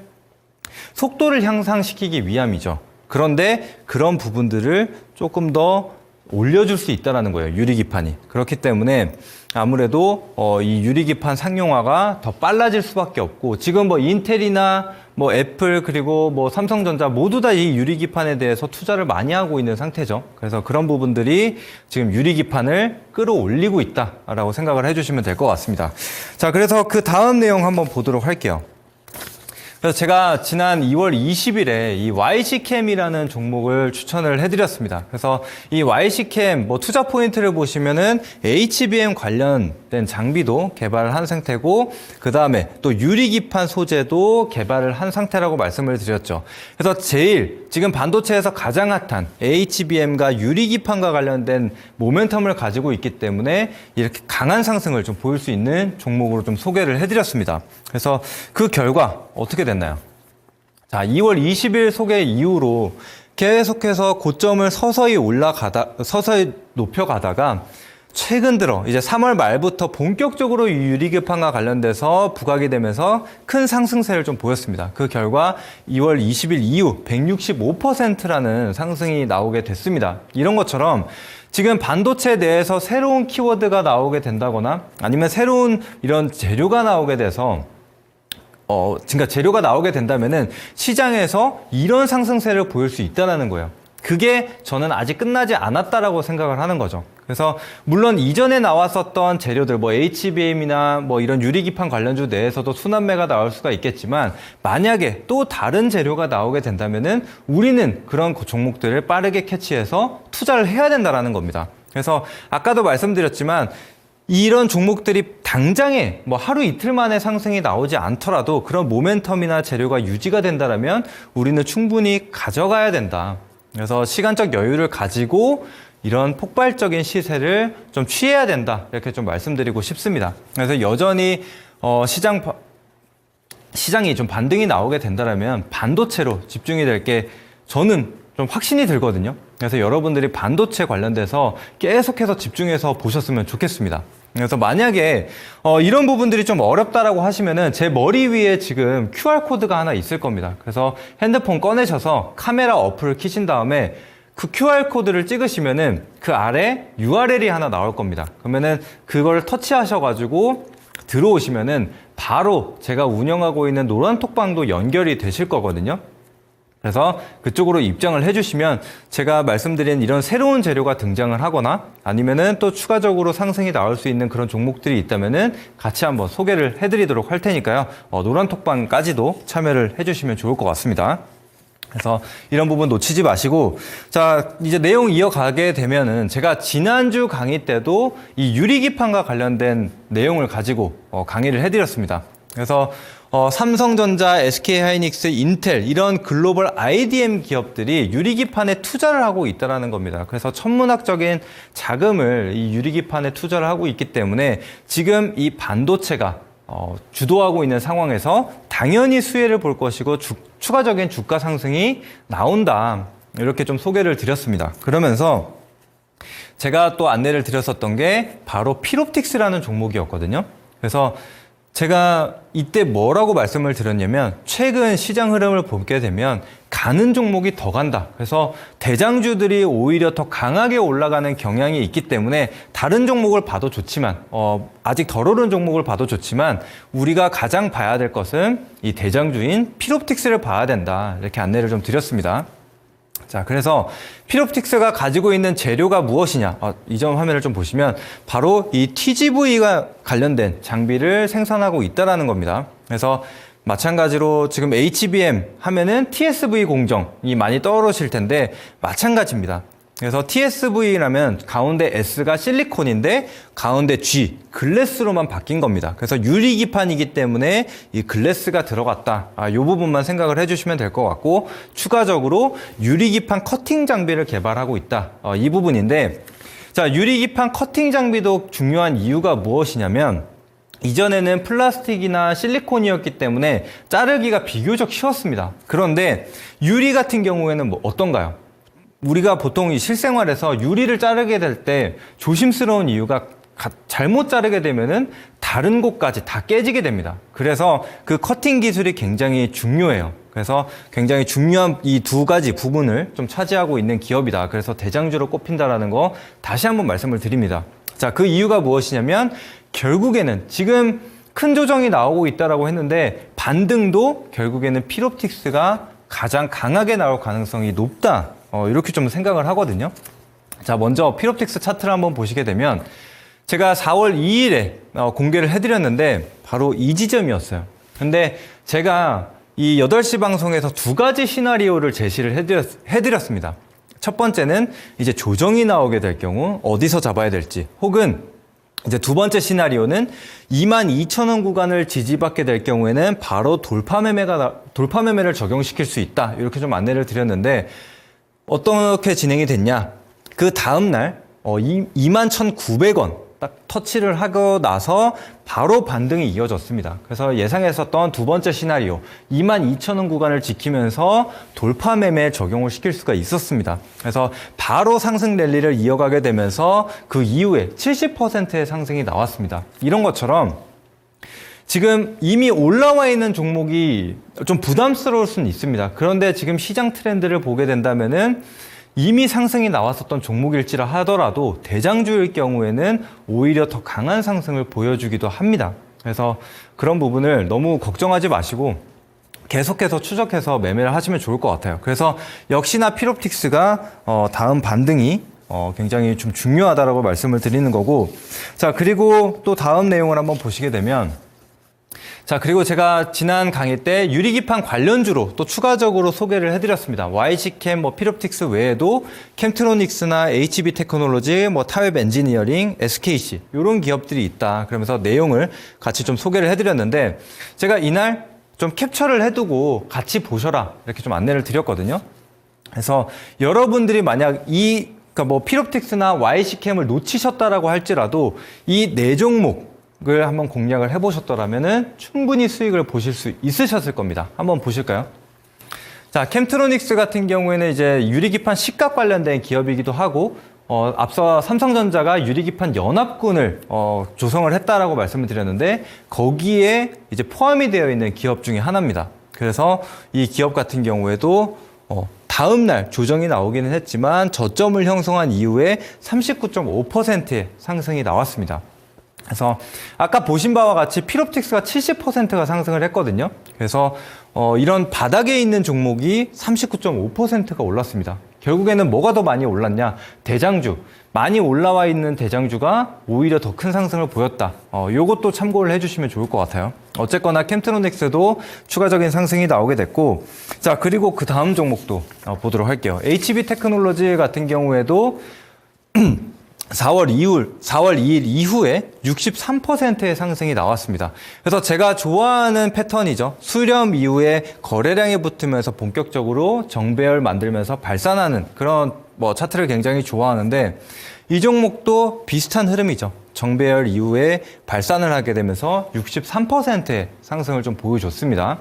속도를 향상시키기 위함이죠. 그런데 그런 부분들을 조금 더 올려줄 수 있다는 거예요. 유리기판이. 그렇기 때문에 아무래도 이 유리기판 상용화가 더 빨라질 수밖에 없고, 지금 뭐 인텔이나 뭐 애플 그리고 뭐 삼성전자 모두 다 이 유리기판에 대해서 투자를 많이 하고 있는 상태죠. 그래서 그런 부분들이 지금 유리기판을 끌어올리고 있다라고 생각을 해주시면 될 것 같습니다. 자, 그래서 그 다음 내용 한번 보도록 할게요. 그래서 제가 지난 2월 20일에 이 YC캠이라는 종목을 추천을 해드렸습니다. 그래서 이 YC캠 뭐 투자 포인트를 보시면은 HBM 관련된 장비도 개발을 한 상태고, 그 다음에 또 유리기판 소재도 개발을 한 상태라고 말씀을 드렸죠. 그래서 제일 지금 반도체에서 가장 핫한 HBM과 유리기판과 관련된 모멘텀을 가지고 있기 때문에 이렇게 강한 상승을 좀 보일 수 있는 종목으로 좀 소개를 해드렸습니다. 그래서 그 결과 어떻게 됐나요? 자, 2월 20일 소개 이후로 계속해서 고점을 서서히 높여가다가 최근 들어 이제 3월 말부터 본격적으로 유리기판과 관련돼서 부각이 되면서 큰 상승세를 좀 보였습니다. 그 결과 2월 20일 이후 165%라는 상승이 나오게 됐습니다. 이런 것처럼 지금 반도체 내에서 새로운 키워드가 나오게 된다거나 아니면 새로운 이런 재료가 나오게 돼서 그러니까 재료가 나오게 된다면은 시장에서 이런 상승세를 보일 수 있다는 거예요. 그게 저는 아직 끝나지 않았다라고 생각을 하는 거죠. 그래서 물론 이전에 나왔었던 재료들 뭐 HBM이나 뭐 이런 유리기판 관련주 내에서도 순환매가 나올 수가 있겠지만, 만약에 또 다른 재료가 나오게 된다면은 우리는 그런 종목들을 빠르게 캐치해서 투자를 해야 된다라는 겁니다. 그래서 아까도 말씀드렸지만 이런 종목들이 당장에 뭐 하루 이틀 만에 상승이 나오지 않더라도 그런 모멘텀이나 재료가 유지가 된다면 우리는 충분히 가져가야 된다. 그래서 시간적 여유를 가지고 이런 폭발적인 시세를 좀 취해야 된다. 이렇게 좀 말씀드리고 싶습니다. 그래서 여전히 시장이 좀 반등이 나오게 된다면 반도체로 집중이 될 게 저는 좀 확신이 들거든요. 그래서 여러분들이 반도체 관련돼서 계속해서 집중해서 보셨으면 좋겠습니다. 그래서 만약에 이런 부분들이 좀 어렵다라고 하시면은 제 머리 위에 지금 QR코드가 하나 있을 겁니다. 그래서 핸드폰 꺼내셔서 카메라 어플을 켜신 다음에 그 QR코드를 찍으시면은 그 아래 URL이 하나 나올 겁니다. 그러면은 그걸 터치하셔가지고 들어오시면은 바로 제가 운영하고 있는 노란톡방도 연결이 되실 거거든요. 그래서 그쪽으로 입장을 해주시면 제가 말씀드린 이런 새로운 재료가 등장을 하거나 아니면은 또 추가적으로 상승이 나올 수 있는 그런 종목들이 있다면은 같이 한번 소개를 해드리도록 할 테니까요. 노란톡방까지도 참여를 해주시면 좋을 것 같습니다. 그래서 이런 부분 놓치지 마시고, 자, 이제 내용 이어가게 되면은 제가 지난주 강의 때도 이 유리기판과 관련된 내용을 가지고 강의를 해드렸습니다. 그래서 삼성전자, SK하이닉스, 인텔 이런 글로벌 IDM 기업들이 유리기판에 투자를 하고 있다는 겁니다. 그래서 천문학적인 자금을 이 유리기판에 투자를 하고 있기 때문에 지금 이 반도체가 주도하고 있는 상황에서 당연히 수혜를 볼 것이고 추가적인 주가 상승이 나온다. 이렇게 좀 소개를 드렸습니다. 그러면서 제가 또 안내를 드렸었던 게 바로 필옵틱스라는 종목이었거든요. 그래서 제가 이때 뭐라고 말씀을 드렸냐면 최근 시장 흐름을 보게 되면 가는 종목이 더 간다. 그래서 대장주들이 오히려 더 강하게 올라가는 경향이 있기 때문에 다른 종목을 봐도 좋지만 아직 덜 오른 종목을 봐도 좋지만 우리가 가장 봐야 될 것은 이 대장주인 필옵틱스를 봐야 된다. 이렇게 안내를 좀 드렸습니다. 자, 그래서 필옵틱스가 가지고 있는 재료가 무엇이냐? 이 점 화면을 좀 보시면 바로 이 TGV가 관련된 장비를 생산하고 있다는 겁니다. 그래서 마찬가지로 지금 HBM 하면은 TSV 공정이 많이 떠오르실 텐데 마찬가지입니다. 그래서 TSV라면 가운데 S가 실리콘인데 가운데 G, 글래스로만 바뀐 겁니다. 그래서 유리기판이기 때문에 이 글래스가 들어갔다. 이 부분만 생각을 해주시면 될 것 같고, 추가적으로 유리기판 커팅 장비를 개발하고 있다. 이 부분인데, 자, 유리기판 커팅 장비도 중요한 이유가 무엇이냐면 이전에는 플라스틱이나 실리콘이었기 때문에 자르기가 비교적 쉬웠습니다. 그런데 유리 같은 경우에는 뭐 어떤가요? 우리가 보통 이 실생활에서 유리를 자르게 될 때 조심스러운 이유가 잘못 자르게 되면은 다른 곳까지 다 깨지게 됩니다. 그래서 그 커팅 기술이 굉장히 중요해요. 그래서 굉장히 중요한 이 두 가지 부분을 좀 차지하고 있는 기업이다. 그래서 대장주로 꼽힌다라는 거 다시 한번 말씀을 드립니다. 자, 그 이유가 무엇이냐면 결국에는 지금 큰 조정이 나오고 있다라고 했는데 반등도 결국에는 필옵틱스가 가장 강하게 나올 가능성이 높다. 이렇게 좀 생각을 하거든요. 자, 먼저 필옵틱스 차트를 한번 보시게 되면 제가 4월 2일에 공개를 해드렸는데 바로 이 지점이었어요. 근데 제가 이 8시 방송에서 두 가지 시나리오를 제시를 해드렸습니다. 첫 번째는 이제 조정이 나오게 될 경우 어디서 잡아야 될지, 혹은 이제 두 번째 시나리오는 22,000원 구간을 지지받게 될 경우에는 바로 돌파 매매를 적용시킬 수 있다. 이렇게 좀 안내를 드렸는데 어떻게 진행이 됐냐? 그 다음 날 21,900원 딱 터치를 하고 나서 바로 반등이 이어졌습니다. 그래서 예상했었던 두 번째 시나리오 22,000원 구간을 지키면서 돌파 매매에 적용을 시킬 수가 있었습니다. 그래서 바로 상승 랠리를 이어가게 되면서 그 이후에 70%의 상승이 나왔습니다. 이런 것처럼 지금 이미 올라와 있는 종목이 좀 부담스러울 수는 있습니다. 그런데 지금 시장 트렌드를 보게 된다면은 이미 상승이 나왔었던 종목일지라 하더라도 대장주일 경우에는 오히려 더 강한 상승을 보여주기도 합니다. 그래서 그런 부분을 너무 걱정하지 마시고 계속해서 추적해서 매매를 하시면 좋을 것 같아요. 그래서 역시나 필옵틱스가 다음 반등이 굉장히 좀 중요하다라고 말씀을 드리는 거고, 자, 그리고 또 다음 내용을 한번 보시게 되면, 자, 그리고 제가 지난 강의 때 유리기판 관련주로 또 추가적으로 소개를 해드렸습니다. YC캠, 필옵틱스 외에도 캠트로닉스나 HB테크놀로지, 타웹 엔지니어링, SKC 이런 기업들이 있다. 그러면서 내용을 같이 좀 소개를 해드렸는데 제가 이날 좀 캡처를 해두고 같이 보셔라 이렇게 좀 안내를 드렸거든요. 그래서 여러분들이 만약 그러니까 필옵틱스나 YC캠을 놓치셨다라고 할지라도 이 네 종목 을 한번 공략을 해보셨더라면은 충분히 수익을 보실 수 있으셨을 겁니다. 한번 보실까요? 자, 캠트로닉스 같은 경우에는 이제 유리기판 식각 관련된 기업이기도 하고, 앞서 삼성전자가 유리기판 연합군을 조성을 했다라고 말씀을 드렸는데 거기에 이제 포함이 되어 있는 기업 중에 하나입니다. 그래서 이 기업 같은 경우에도 다음 날 조정이 나오기는 했지만 저점을 형성한 이후에 39.5%의 상승이 나왔습니다. 그래서 아까 보신 바와 같이 필옵틱스가 70%가 상승을 했거든요. 그래서 이런 바닥에 있는 종목이 39.5%가 올랐습니다. 결국에는 뭐가 더 많이 올랐냐? 대장주. 많이 올라와 있는 대장주가 오히려 더 큰 상승을 보였다. 요것도 참고를 해주시면 좋을 것 같아요. 어쨌거나 캠트로닉스도 추가적인 상승이 나오게 됐고, 자, 그리고 그 다음 종목도 보도록 할게요. HB테크놀로지 같은 경우에도 4월 2일 이후에 63%의 상승이 나왔습니다. 그래서 제가 좋아하는 패턴이죠. 수렴 이후에 거래량이 붙으면서 본격적으로 정배열 만들면서 발산하는 그런 차트를 굉장히 좋아하는데 이 종목도 비슷한 흐름이죠. 정배열 이후에 발산을 하게 되면서 63%의 상승을 좀 보여줬습니다.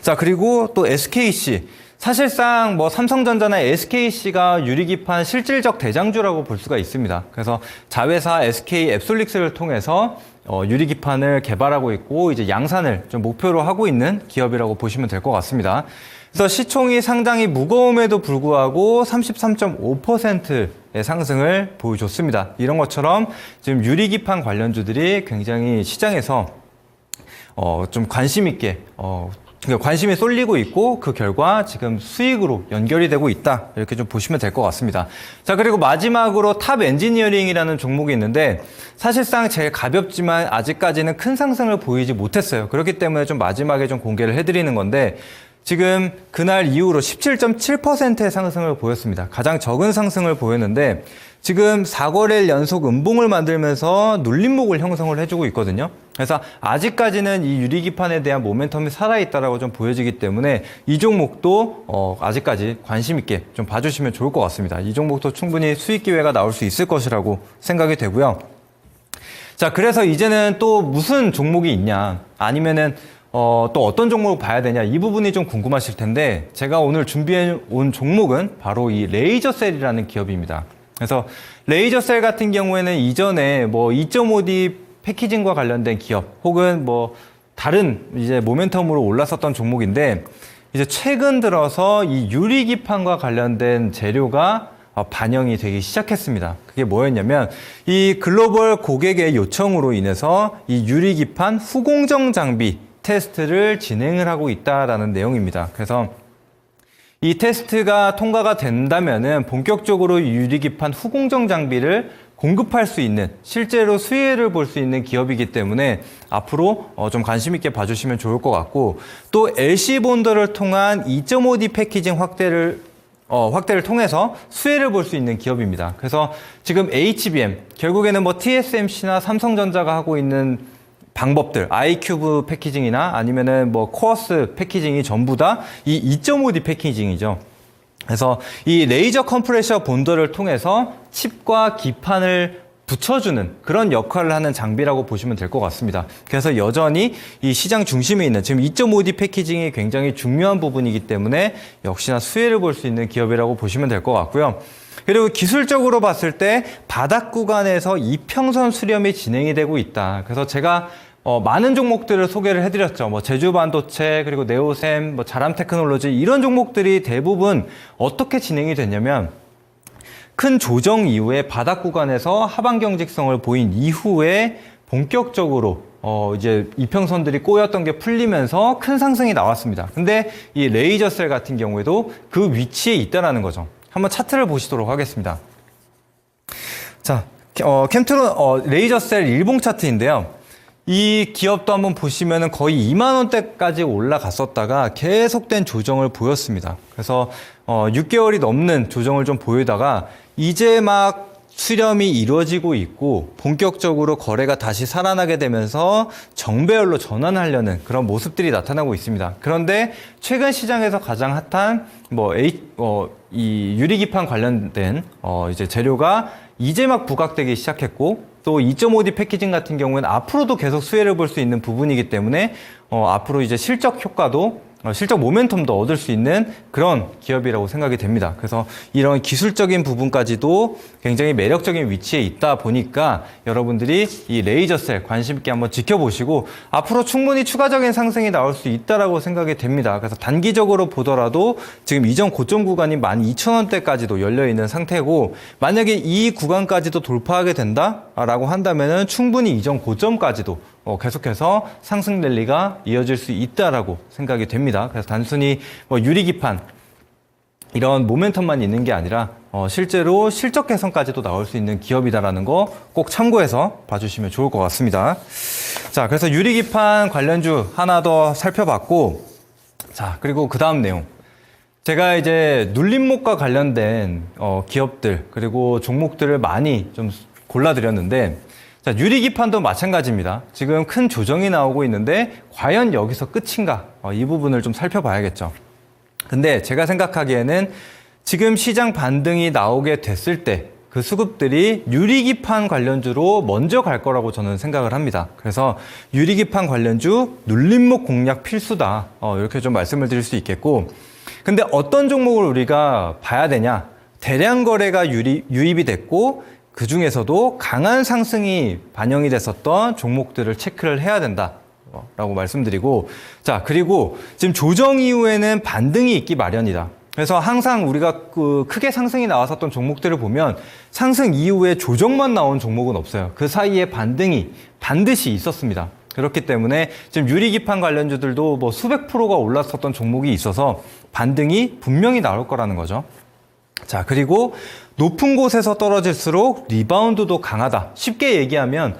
자, 그리고 또 SKC. 사실상 삼성전자나 SKC가 유리기판 실질적 대장주라고 볼 수가 있습니다. 그래서 자회사 SK 앱솔릭스를 통해서 유리기판을 개발하고 있고 이제 양산을 좀 목표로 하고 있는 기업이라고 보시면 될 것 같습니다. 그래서 시총이 상당히 무거움에도 불구하고 33.5%의 상승을 보여줬습니다. 이런 것처럼 지금 유리기판 관련주들이 굉장히 시장에서 좀 관심 있게 관심이 쏠리고 있고 그 결과 지금 수익으로 연결이 되고 있다. 이렇게 좀 보시면 될 것 같습니다. 자, 그리고 마지막으로 탑 엔지니어링이라는 종목이 있는데 사실상 제일 가볍지만 아직까지는 큰 상승을 보이지 못했어요. 그렇기 때문에 좀 마지막에 좀 공개를 해드리는 건데 지금 그날 이후로 17.7%의 상승을 보였습니다. 가장 적은 상승을 보였는데 지금 4거래일 연속 음봉을 만들면서 눌림목을 형성을 해주고 있거든요. 그래서 아직까지는 이 유리기판에 대한 모멘텀이 살아있다라고 좀 보여지기 때문에 이 종목도 아직까지 관심 있게 좀 봐주시면 좋을 것 같습니다. 이 종목도 충분히 수익 기회가 나올 수 있을 것이라고 생각이 되고요. 자, 그래서 이제는 또 무슨 종목이 있냐, 아니면은 또 어떤 종목을 봐야 되냐, 이 부분이 좀 궁금하실 텐데 제가 오늘 준비해 온 종목은 바로 이 레이저셀이라는 기업입니다. 그래서 레이저셀 같은 경우에는 이전에 뭐 2.5D 패키징과 관련된 기업 혹은 뭐 다른 이제 모멘텀으로 올랐었던 종목인데 이제 최근 들어서 이 유리기판과 관련된 재료가 반영이 되기 시작했습니다. 그게 뭐였냐면 이 글로벌 고객의 요청으로 인해서 이 유리기판 후공정 장비 테스트를 진행을 하고 있다라는 내용입니다. 그래서 이 테스트가 통과가 된다면은 본격적으로 유리기판 후공정 장비를 공급할 수 있는 실제로 수혜를 볼 수 있는 기업이기 때문에 앞으로 좀 관심 있게 봐주시면 좋을 것 같고 또 LC 본더를 통한 2.5D 패키징 확대를 통해서 수혜를 볼 수 있는 기업입니다. 그래서 지금 HBM 결국에는 뭐 TSMC나 삼성전자가 하고 있는 방법들, 아이큐브 패키징이나 아니면은 뭐 코어스 패키징이 전부 다 이 2.5D 패키징이죠. 그래서 이 레이저 컴프레셔 본더를 통해서 칩과 기판을 붙여주는 그런 역할을 하는 장비라고 보시면 될 것 같습니다. 그래서 여전히 이 시장 중심에 있는 지금 2.5D 패키징이 굉장히 중요한 부분이기 때문에 역시나 수혜를 볼 수 있는 기업이라고 보시면 될 것 같고요. 그리고 기술적으로 봤을 때 바닥 구간에서 이평선 수렴이 진행이 되고 있다. 그래서 제가 많은 종목들을 소개를 해드렸죠. 뭐 제주반도체, 그리고 네오셈, 뭐 자람테크놀로지 이런 종목들이 대부분 어떻게 진행이 됐냐면 큰 조정 이후에 바닥 구간에서 하방 경직성을 보인 이후에 본격적으로 이제 이평선들이 꼬였던 게 풀리면서 큰 상승이 나왔습니다. 근데 이 레이저셀 같은 경우에도 그 위치에 있다라는 거죠. 한번 차트를 보시도록 하겠습니다. 자, 캠트론 레이저셀 일봉 차트인데요. 이 기업도 한번 보시면은 거의 2만 원대까지 올라갔었다가 계속된 조정을 보였습니다. 그래서 6개월이 넘는 조정을 좀 보이다가 이제 막 수렴이 이루어지고 있고 본격적으로 거래가 다시 살아나게 되면서 정배열로 전환하려는 그런 모습들이 나타나고 있습니다. 그런데 최근 시장에서 가장 핫한 이 유리기판 관련된 이제 재료가 이제 막 부각되기 시작했고 또 2.5D 패키징 같은 경우에는 앞으로도 계속 수혜를 볼 수 있는 부분이기 때문에 앞으로 이제 실적 효과도 실적 모멘텀도 얻을 수 있는 그런 기업이라고 생각이 됩니다. 그래서 이런 기술적인 부분까지도 굉장히 매력적인 위치에 있다 보니까 여러분들이 이 레이저셀 관심 있게 한번 지켜보시고 앞으로 충분히 추가적인 상승이 나올 수 있다라고 생각이 됩니다. 그래서 단기적으로 보더라도 지금 이전 고점 구간이 12,000원대까지도 열려 있는 상태고 만약에 이 구간까지도 돌파하게 된다라고 한다면은 충분히 이전 고점까지도 계속해서 상승 랠리가 이어질 수 있다라고 생각이 됩니다. 그래서 단순히 유리기판 이런 모멘텀만 있는 게 아니라 실제로 실적 개선까지도 나올 수 있는 기업이다라는 거 꼭 참고해서 봐주시면 좋을 것 같습니다. 자, 그래서 유리기판 관련주 하나 더 살펴봤고, 자, 그리고 그 다음 내용. 제가 이제 눌림목과 관련된 기업들 그리고 종목들을 많이 좀 골라드렸는데 자, 유리기판도 마찬가지입니다. 지금 큰 조정이 나오고 있는데 과연 여기서 끝인가? 이 부분을 좀 살펴봐야겠죠. 근데 제가 생각하기에는 지금 시장 반등이 나오게 됐을 때 그 수급들이 유리기판 관련주로 먼저 갈 거라고 저는 생각을 합니다. 그래서 유리기판 관련주 눌림목 공략 필수다. 이렇게 좀 말씀을 드릴 수 있겠고 근데 어떤 종목을 우리가 봐야 되냐? 대량 거래가 유입이 됐고 그 중에서도 강한 상승이 반영이 됐었던 종목들을 체크를 해야 된다라고 말씀드리고 자 그리고 지금 조정 이후에는 반등이 있기 마련이다. 그래서 항상 우리가 크게 상승이 나왔었던 종목들을 보면 상승 이후에 조정만 나온 종목은 없어요. 그 사이에 반등이 반드시 있었습니다. 그렇기 때문에 지금 유리기판 관련주들도 뭐 수백 프로가 올랐었던 종목이 있어서 반등이 분명히 나올 거라는 거죠. 자, 그리고 높은 곳에서 떨어질수록 리바운드도 강하다. 쉽게 얘기하면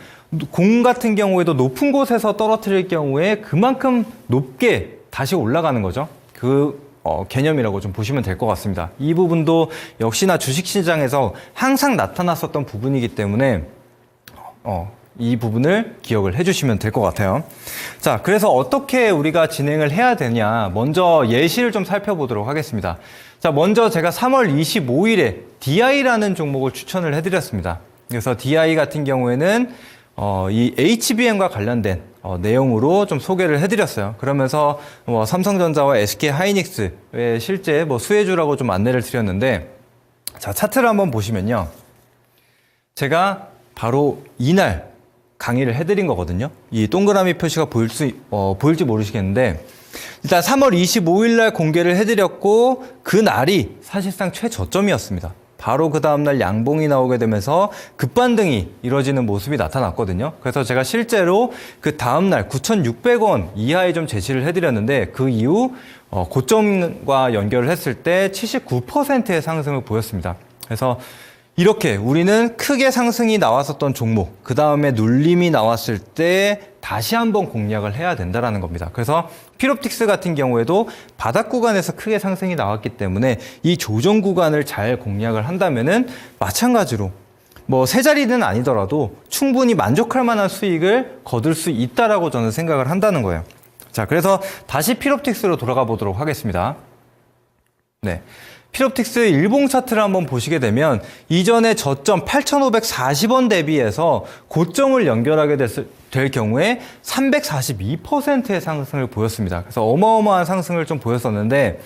공 같은 경우에도 높은 곳에서 떨어뜨릴 경우에 그만큼 높게 다시 올라가는 거죠. 그 개념이라고 좀 보시면 될 것 같습니다. 이 부분도 역시나 주식시장에서 항상 나타났었던 부분이기 때문에 이 부분을 기억을 해주시면 될 것 같아요. 자, 그래서 어떻게 우리가 진행을 해야 되냐. 먼저 예시를 좀 살펴보도록 하겠습니다. 자, 먼저 제가 3월 25일에 DI라는 종목을 추천을 해드렸습니다. 그래서 DI 같은 경우에는 이 HBM과 관련된 내용으로 좀 소개를 해드렸어요. 그러면서 삼성전자와 SK하이닉스의 실제 수혜주라고 좀 안내를 드렸는데 자, 차트를 한번 보시면요. 제가 바로 이날 강의를 해드린 거거든요. 이 동그라미 표시가 보일지 모르시겠는데, 일단 3월 25일 날 공개를 해드렸고, 그 날이 사실상 최저점이었습니다. 바로 그 다음날 양봉이 나오게 되면서 급반등이 이뤄지는 모습이 나타났거든요. 그래서 제가 실제로 그 다음날 9,600원 이하에 좀 제시를 해드렸는데, 그 이후 고점과 연결을 했을 때 79%의 상승을 보였습니다. 그래서 이렇게 우리는 크게 상승이 나왔었던 종목, 그 다음에 눌림이 나왔을 때 다시 한번 공략을 해야 된다는 겁니다. 그래서 필옵틱스 같은 경우에도 바닥 구간에서 크게 상승이 나왔기 때문에 이 조정 구간을 잘 공략을 한다면은 마찬가지로 뭐 세 자리는 아니더라도 충분히 만족할 만한 수익을 거둘 수 있다라고 저는 생각을 한다는 거예요. 자, 그래서 다시 필옵틱스로 돌아가 보도록 하겠습니다. 네. 필옵틱스 일봉 차트를 한번 보시게 되면 이전에 저점 8,540원 대비해서 고점을 연결하게 될 경우에 342%의 상승을 보였습니다. 그래서 어마어마한 상승을 좀 보였었는데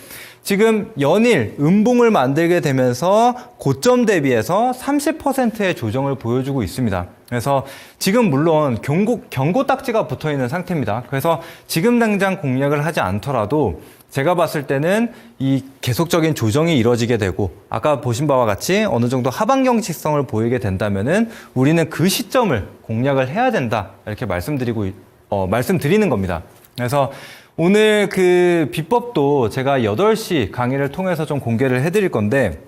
지금 연일 음봉을 만들게 되면서 고점 대비해서 30%의 조정을 보여주고 있습니다. 그래서 지금 물론 경고 딱지가 붙어 있는 상태입니다. 그래서 지금 당장 공략을 하지 않더라도 제가 봤을 때는 이 계속적인 조정이 이루어지게 되고 아까 보신 바와 같이 어느 정도 하방 경직성을 보이게 된다면은 우리는 그 시점을 공략을 해야 된다 이렇게 말씀드리는 겁니다. 그래서 오늘 그 비법도 제가 8시 강의를 통해서 좀 공개를 해드릴 건데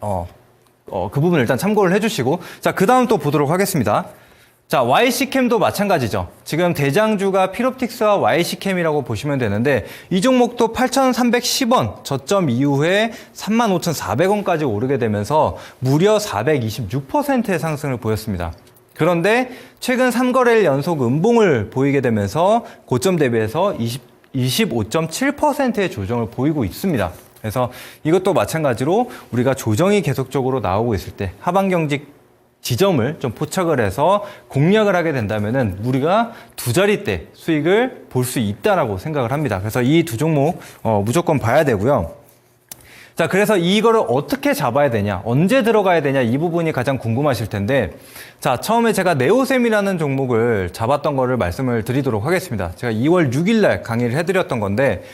그 부분 일단 참고를 해주시고 자, 그 다음 또 보도록 하겠습니다. 자, YC캠도 마찬가지죠. 지금 대장주가 필옵틱스와 YC캠이라고 보시면 되는데 이 종목도 8,310원 저점 이후에 35,400원까지 오르게 되면서 무려 426%의 상승을 보였습니다. 그런데 최근 3거래일 연속 음봉을 보이게 되면서 고점 대비해서 25.7%의 조정을 보이고 있습니다. 그래서 이것도 마찬가지로 우리가 조정이 계속적으로 나오고 있을 때 하방 경직 지점을 좀 포착을 해서 공략을 하게 된다면은 우리가 두 자릿대 수익을 볼 수 있다라고 생각을 합니다. 그래서 이 두 종목 무조건 봐야 되고요. 자, 그래서 이거를 어떻게 잡아야 되냐, 언제 들어가야 되냐 이 부분이 가장 궁금하실 텐데 자, 처음에 제가 네오셈이라는 종목을 잡았던 거를 말씀을 드리도록 하겠습니다. 제가 2월 6일 날 강의를 해드렸던 건데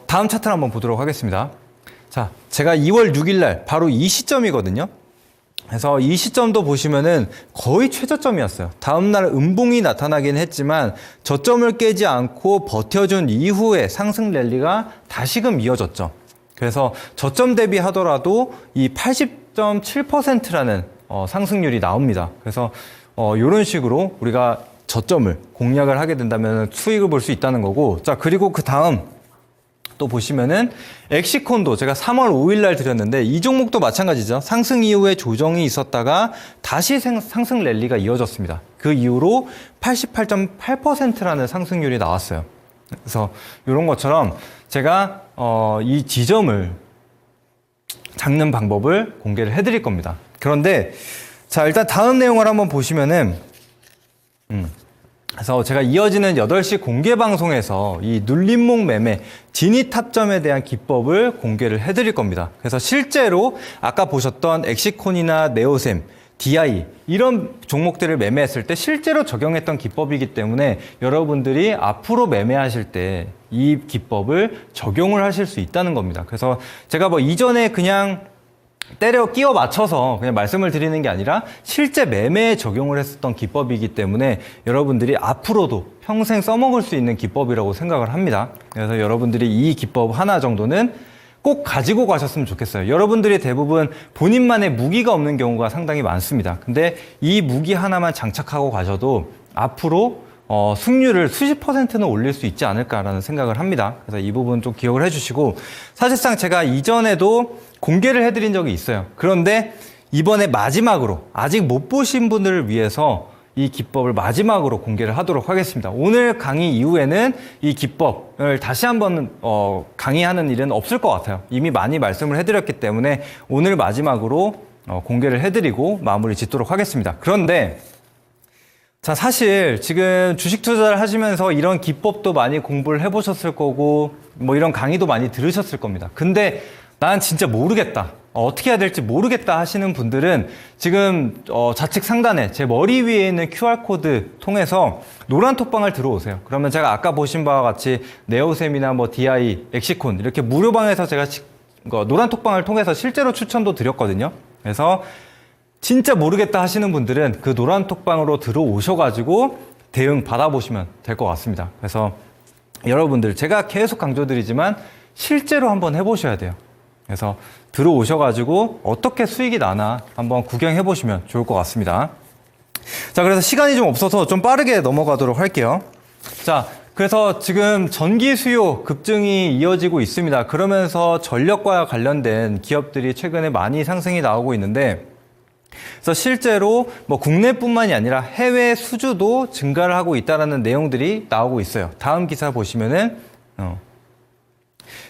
다음 차트를 한번 보도록 하겠습니다. 자, 제가 2월 6일 날 바로 이 시점이거든요. 그래서 이 시점도 보시면은 거의 최저점이었어요. 다음날 음봉이 나타나긴 했지만 저점을 깨지 않고 버텨준 이후에 상승 랠리가 다시금 이어졌죠. 그래서 저점 대비하더라도 이 80.7%라는 상승률이 나옵니다. 그래서 이런 식으로 우리가 저점을 공략을 하게 된다면 수익을 볼 수 있다는 거고 자, 그리고 그 다음 또 보시면은 엑시콘도 제가 3월 5일 날 드렸는데 이 종목도 마찬가지죠. 상승 이후에 조정이 있었다가 다시 상승 랠리가 이어졌습니다. 그 이후로 88.8%라는 상승률이 나왔어요. 그래서 이런 것처럼 제가 이 지점을 잡는 방법을 공개를 해드릴 겁니다. 그런데 자, 일단 다음 내용을 한번 보시면은 그래서 제가 이어지는 8시 공개 방송에서 이 눌림목 매매 진입 타점에 대한 기법을 공개를 해드릴 겁니다. 그래서 실제로 아까 보셨던 엑시콘이나 네오셈, DI 이런 종목들을 매매했을 때 실제로 적용했던 기법이기 때문에 여러분들이 앞으로 매매하실 때 이 기법을 적용을 하실 수 있다는 겁니다. 그래서 제가 뭐 이전에 그냥 때려 끼워 맞춰서 그냥 말씀을 드리는 게 아니라 실제 매매에 적용을 했었던 기법이기 때문에 여러분들이 앞으로도 평생 써먹을 수 있는 기법이라고 생각을 합니다. 그래서 여러분들이 이 기법 하나 정도는 꼭 가지고 가셨으면 좋겠어요. 여러분들이 대부분 본인만의 무기가 없는 경우가 상당히 많습니다. 근데 이 무기 하나만 장착하고 가셔도 앞으로 승률을 수십 %는 올릴 수 있지 않을까라는 생각을 합니다. 그래서 이 부분 좀 기억을 해주시고 사실상 제가 이전에도 공개를 해드린 적이 있어요. 그런데 이번에 마지막으로 아직 못 보신 분들을 위해서 이 기법을 마지막으로 공개를 하도록 하겠습니다. 오늘 강의 이후에는 이 기법을 다시 한번 강의하는 일은 없을 것 같아요. 이미 많이 말씀을 해드렸기 때문에 오늘 마지막으로 공개를 해드리고 마무리 짓도록 하겠습니다. 그런데 자, 사실 지금 주식 투자를 하시면서 이런 기법도 많이 공부를 해보셨을 거고 뭐 이런 강의도 많이 들으셨을 겁니다. 근데 난 진짜 모르겠다. 어떻게 해야 될지 모르겠다 하시는 분들은 지금 좌측 상단에 제 머리 위에 있는 QR코드 통해서 노란 톡방을 들어오세요. 그러면 제가 아까 보신 바와 같이 네오셈이나 뭐 DI, 엑시콘 이렇게 무료방에서 제가 노란 톡방을 통해서 실제로 추천도 드렸거든요. 그래서 진짜 모르겠다 하시는 분들은 그 노란 톡방으로 들어오셔가지고 대응 받아보시면 될 것 같습니다. 그래서 여러분들 제가 계속 강조드리지만 실제로 한번 해보셔야 돼요. 그래서 들어오셔가지고 어떻게 수익이 나나 한번 구경해 보시면 좋을 것 같습니다. 자, 그래서 시간이 좀 없어서 좀 빠르게 넘어가도록 할게요. 자, 그래서 지금 전기 수요 급증이 이어지고 있습니다. 그러면서 전력과 관련된 기업들이 최근에 많이 상승이 나오고 있는데, 그래서 실제로 뭐 국내뿐만이 아니라 해외 수주도 증가를 하고 있다는 내용들이 나오고 있어요. 다음 기사 보시면은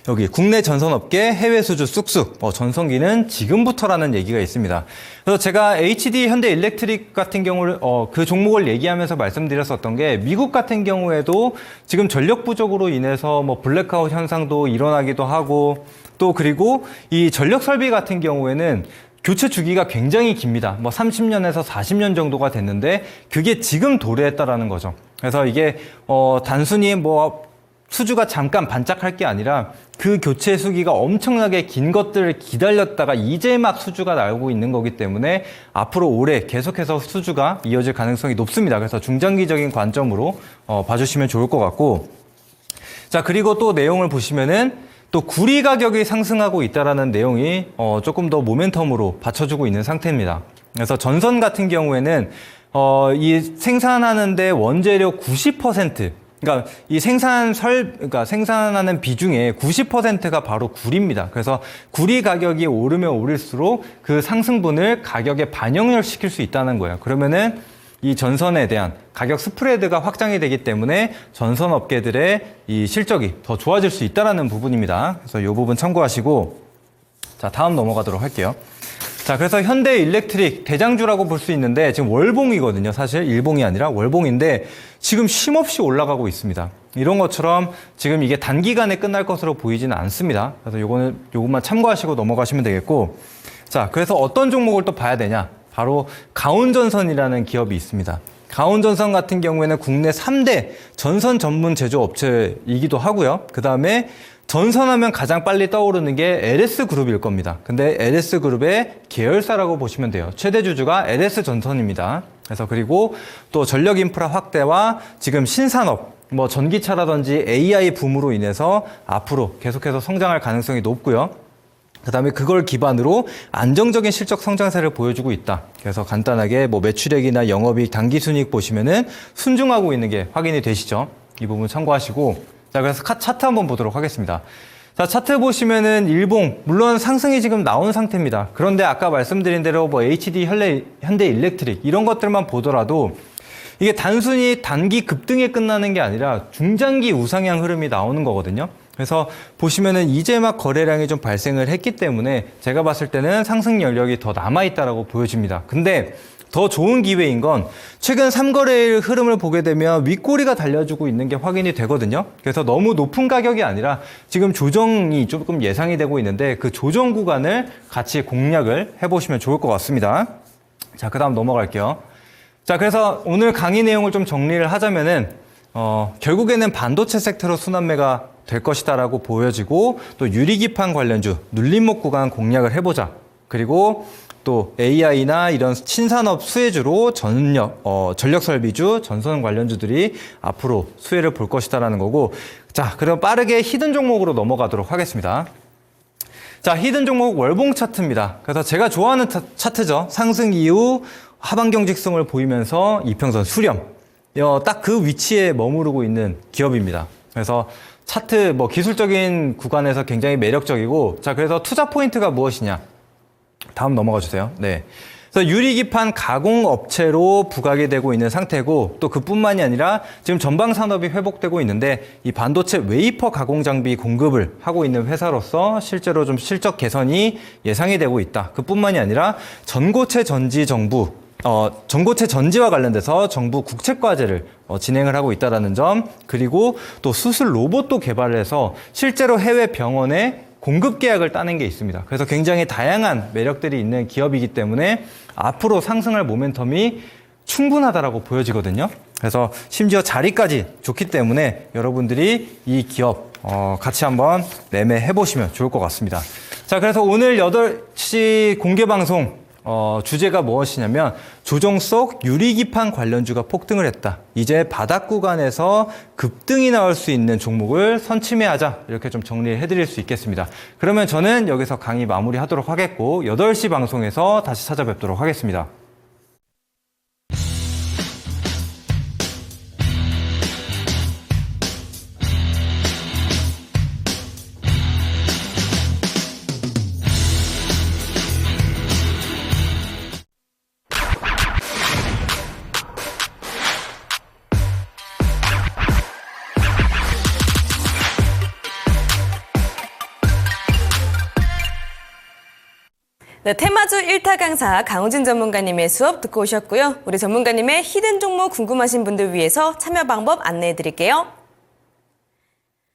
여기 국내 전선업계 해외 수주 쑥쑥, 전성기는 지금부터라는 얘기가 있습니다. 그래서 제가 HD 현대일렉트릭 같은 경우를 그 종목을 얘기하면서 말씀드렸었던 게 미국 같은 경우에도 지금 전력 부족으로 인해서 뭐 블랙아웃 현상도 일어나기도 하고 또 그리고 이 전력 설비 같은 경우에는 교체 주기가 굉장히 깁니다. 뭐 30년에서 40년 정도가 됐는데 그게 지금 도래했다라는 거죠. 그래서 이게 단순히 뭐 수주가 잠깐 반짝할 게 아니라 그 교체 수기가 엄청나게 긴 것들을 기다렸다가 이제 막 수주가 나오고 있는 거기 때문에 앞으로 올해 계속해서 수주가 이어질 가능성이 높습니다. 그래서 중장기적인 관점으로 봐주시면 좋을 것 같고, 자, 그리고 또 내용을 보시면은 또 구리 가격이 상승하고 있다라는 내용이 조금 더 모멘텀으로 받쳐주고 있는 상태입니다. 그래서 전선 같은 경우에는 이 생산하는데 원재료 90%, 그러니까 이 그러니까 생산하는 비중의 90%가 바로 구리입니다. 그래서 구리 가격이 오르면 오를수록 그 상승분을 가격에 반영을 시킬 수 있다는 거예요. 그러면은 이 전선에 대한 가격 스프레드가 확장이 되기 때문에 전선 업계들의 이 실적이 더 좋아질 수 있다는 부분입니다. 그래서 이 부분 참고하시고, 자, 다음 넘어가도록 할게요. 자, 그래서 현대일렉트릭 대장주라고 볼 수 있는데 지금 월봉이거든요. 사실 일봉이 아니라 월봉인데 지금 쉼없이 올라가고 있습니다. 이런 것처럼 지금 이게 단기간에 끝날 것으로 보이지는 않습니다. 그래서 요것만 참고하시고 넘어가시면 되겠고, 자, 그래서 어떤 종목을 또 봐야 되냐? 바로 가온전선이라는 기업이 있습니다. 가온전선 같은 경우에는 국내 3대 전선 전문 제조업체이기도 하고요. 그 다음에 전선하면 가장 빨리 떠오르는 게 LS그룹일 겁니다. 근데 LS그룹의 계열사라고 보시면 돼요. 최대 주주가 LS전선입니다. 그래서 그리고 또 전력 인프라 확대와 지금 신산업, 뭐 전기차라든지 AI 붐으로 인해서 앞으로 계속해서 성장할 가능성이 높고요. 그 다음에 그걸 기반으로 안정적인 실적 성장세를 보여주고 있다. 그래서 간단하게 뭐 매출액이나 영업이익, 당기순이익 보시면은 순증하고 있는 게 확인이 되시죠. 이 부분 참고하시고, 자, 그래서 차트 한번 보도록 하겠습니다. 자, 차트 보시면은 일봉, 물론 상승이 지금 나온 상태입니다. 그런데 아까 말씀드린 대로 뭐 HD 현대일렉트릭 이런 것들만 보더라도 이게 단순히 단기 급등에 끝나는 게 아니라 중장기 우상향 흐름이 나오는 거거든요. 그래서 보시면은 이제 막 거래량이 좀 발생을 했기 때문에 제가 봤을 때는 상승 여력이 더 남아있다라고 보여집니다. 근데 더 좋은 기회인 건 최근 3거래일 흐름을 보게 되면 윗꼬리가 달려주고 있는 게 확인이 되거든요. 그래서 너무 높은 가격이 아니라 지금 조정이 조금 예상이 되고 있는데 그 조정 구간을 같이 공략을 해보시면 좋을 것 같습니다. 자, 그 다음 넘어갈게요. 자, 그래서 오늘 강의 내용을 좀 정리를 하자면은 결국에는 반도체 섹터로 순환매가 될 것이다라고 보여지고, 또 유리기판 관련주 눌림목 구간 공략을 해보자. 그리고 또 AI나 이런 신산업 수혜주로 전력 설비주, 전선 관련주들이 앞으로 수혜를 볼 것이다라는 거고, 자, 그럼 빠르게 히든 종목으로 넘어가도록 하겠습니다. 자, 히든 종목 월봉 차트입니다. 그래서 제가 좋아하는 차트죠. 상승 이후 하반경 직성을 보이면서 이평선 수렴. 딱 그 위치에 머무르고 있는 기업입니다. 그래서 차트 뭐 기술적인 구간에서 굉장히 매력적이고, 자, 그래서 투자 포인트가 무엇이냐? 다음 넘어가 주세요. 네. 그래서 유리기판 가공업체로 부각이 되고 있는 상태고, 또 그뿐만이 아니라 지금 전방 산업이 회복되고 있는데 이 반도체 웨이퍼 가공 장비 공급을 하고 있는 회사로서 실제로 좀 실적 개선이 예상이 되고 있다. 그뿐만이 아니라 전고체 전지와 관련돼서 정부 국책과제를 진행을 하고 있다는 점, 그리고 또 수술 로봇도 개발을 해서 실제로 해외 병원에 공급 계약을 따낸 게 있습니다. 그래서 굉장히 다양한 매력들이 있는 기업이기 때문에 앞으로 상승할 모멘텀이 충분하다라고 보여지거든요. 그래서 심지어 자리까지 좋기 때문에 여러분들이 이 기업 같이 한번 매매해 보시면 좋을 것 같습니다. 자, 그래서 오늘 8시 공개 방송 주제가 무엇이냐면 조정 속 유리기판 관련주가 폭등을 했다. 이제 바닥 구간에서 급등이 나올 수 있는 종목을 선침해하자. 이렇게 좀 정리를 해드릴 수 있겠습니다. 그러면 저는 여기서 강의 마무리하도록 하겠고 8시 방송에서 다시 찾아뵙도록 하겠습니다. 네, 테마주 1타 강사 강우진 전문가님의 수업 듣고 오셨고요. 우리 전문가님의 히든 종목 궁금하신 분들 위해서 참여 방법 안내해 드릴게요.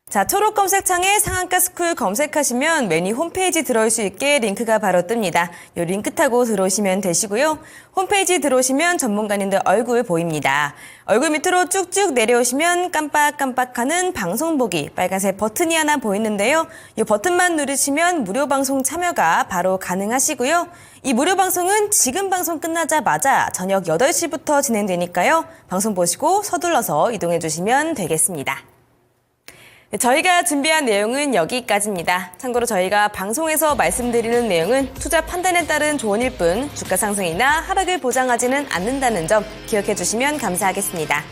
자, 초록 검색창에 상한가 스쿨 검색하시면 메뉴 홈페이지 들어올 수 있게 링크가 바로 뜹니다. 이 링크 타고 들어오시면 되시고요. 홈페이지 들어오시면 전문가님들 얼굴 보입니다. 얼굴 밑으로 쭉쭉 내려오시면 깜빡깜빡하는 방송 보기 빨간색 버튼이 하나 보이는데요. 이 버튼만 누르시면 무료 방송 참여가 바로 가능하시고요. 이 무료 방송은 지금 방송 끝나자마자 저녁 8시부터 진행되니까요. 방송 보시고 서둘러서 이동해 주시면 되겠습니다. 네, 저희가 준비한 내용은 여기까지입니다. 참고로 저희가 방송에서 말씀드리는 내용은 투자 판단에 따른 조언일 뿐 주가 상승이나 하락을 보장하지는 않는다는 점 기억해 주시면 감사하겠습니다.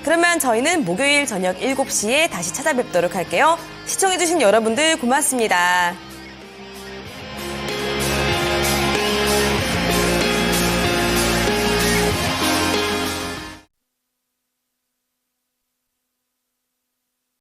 그러면 저희는 목요일 저녁 7시에 다시 찾아뵙도록 할게요. 시청해 주신 여러분들 고맙습니다.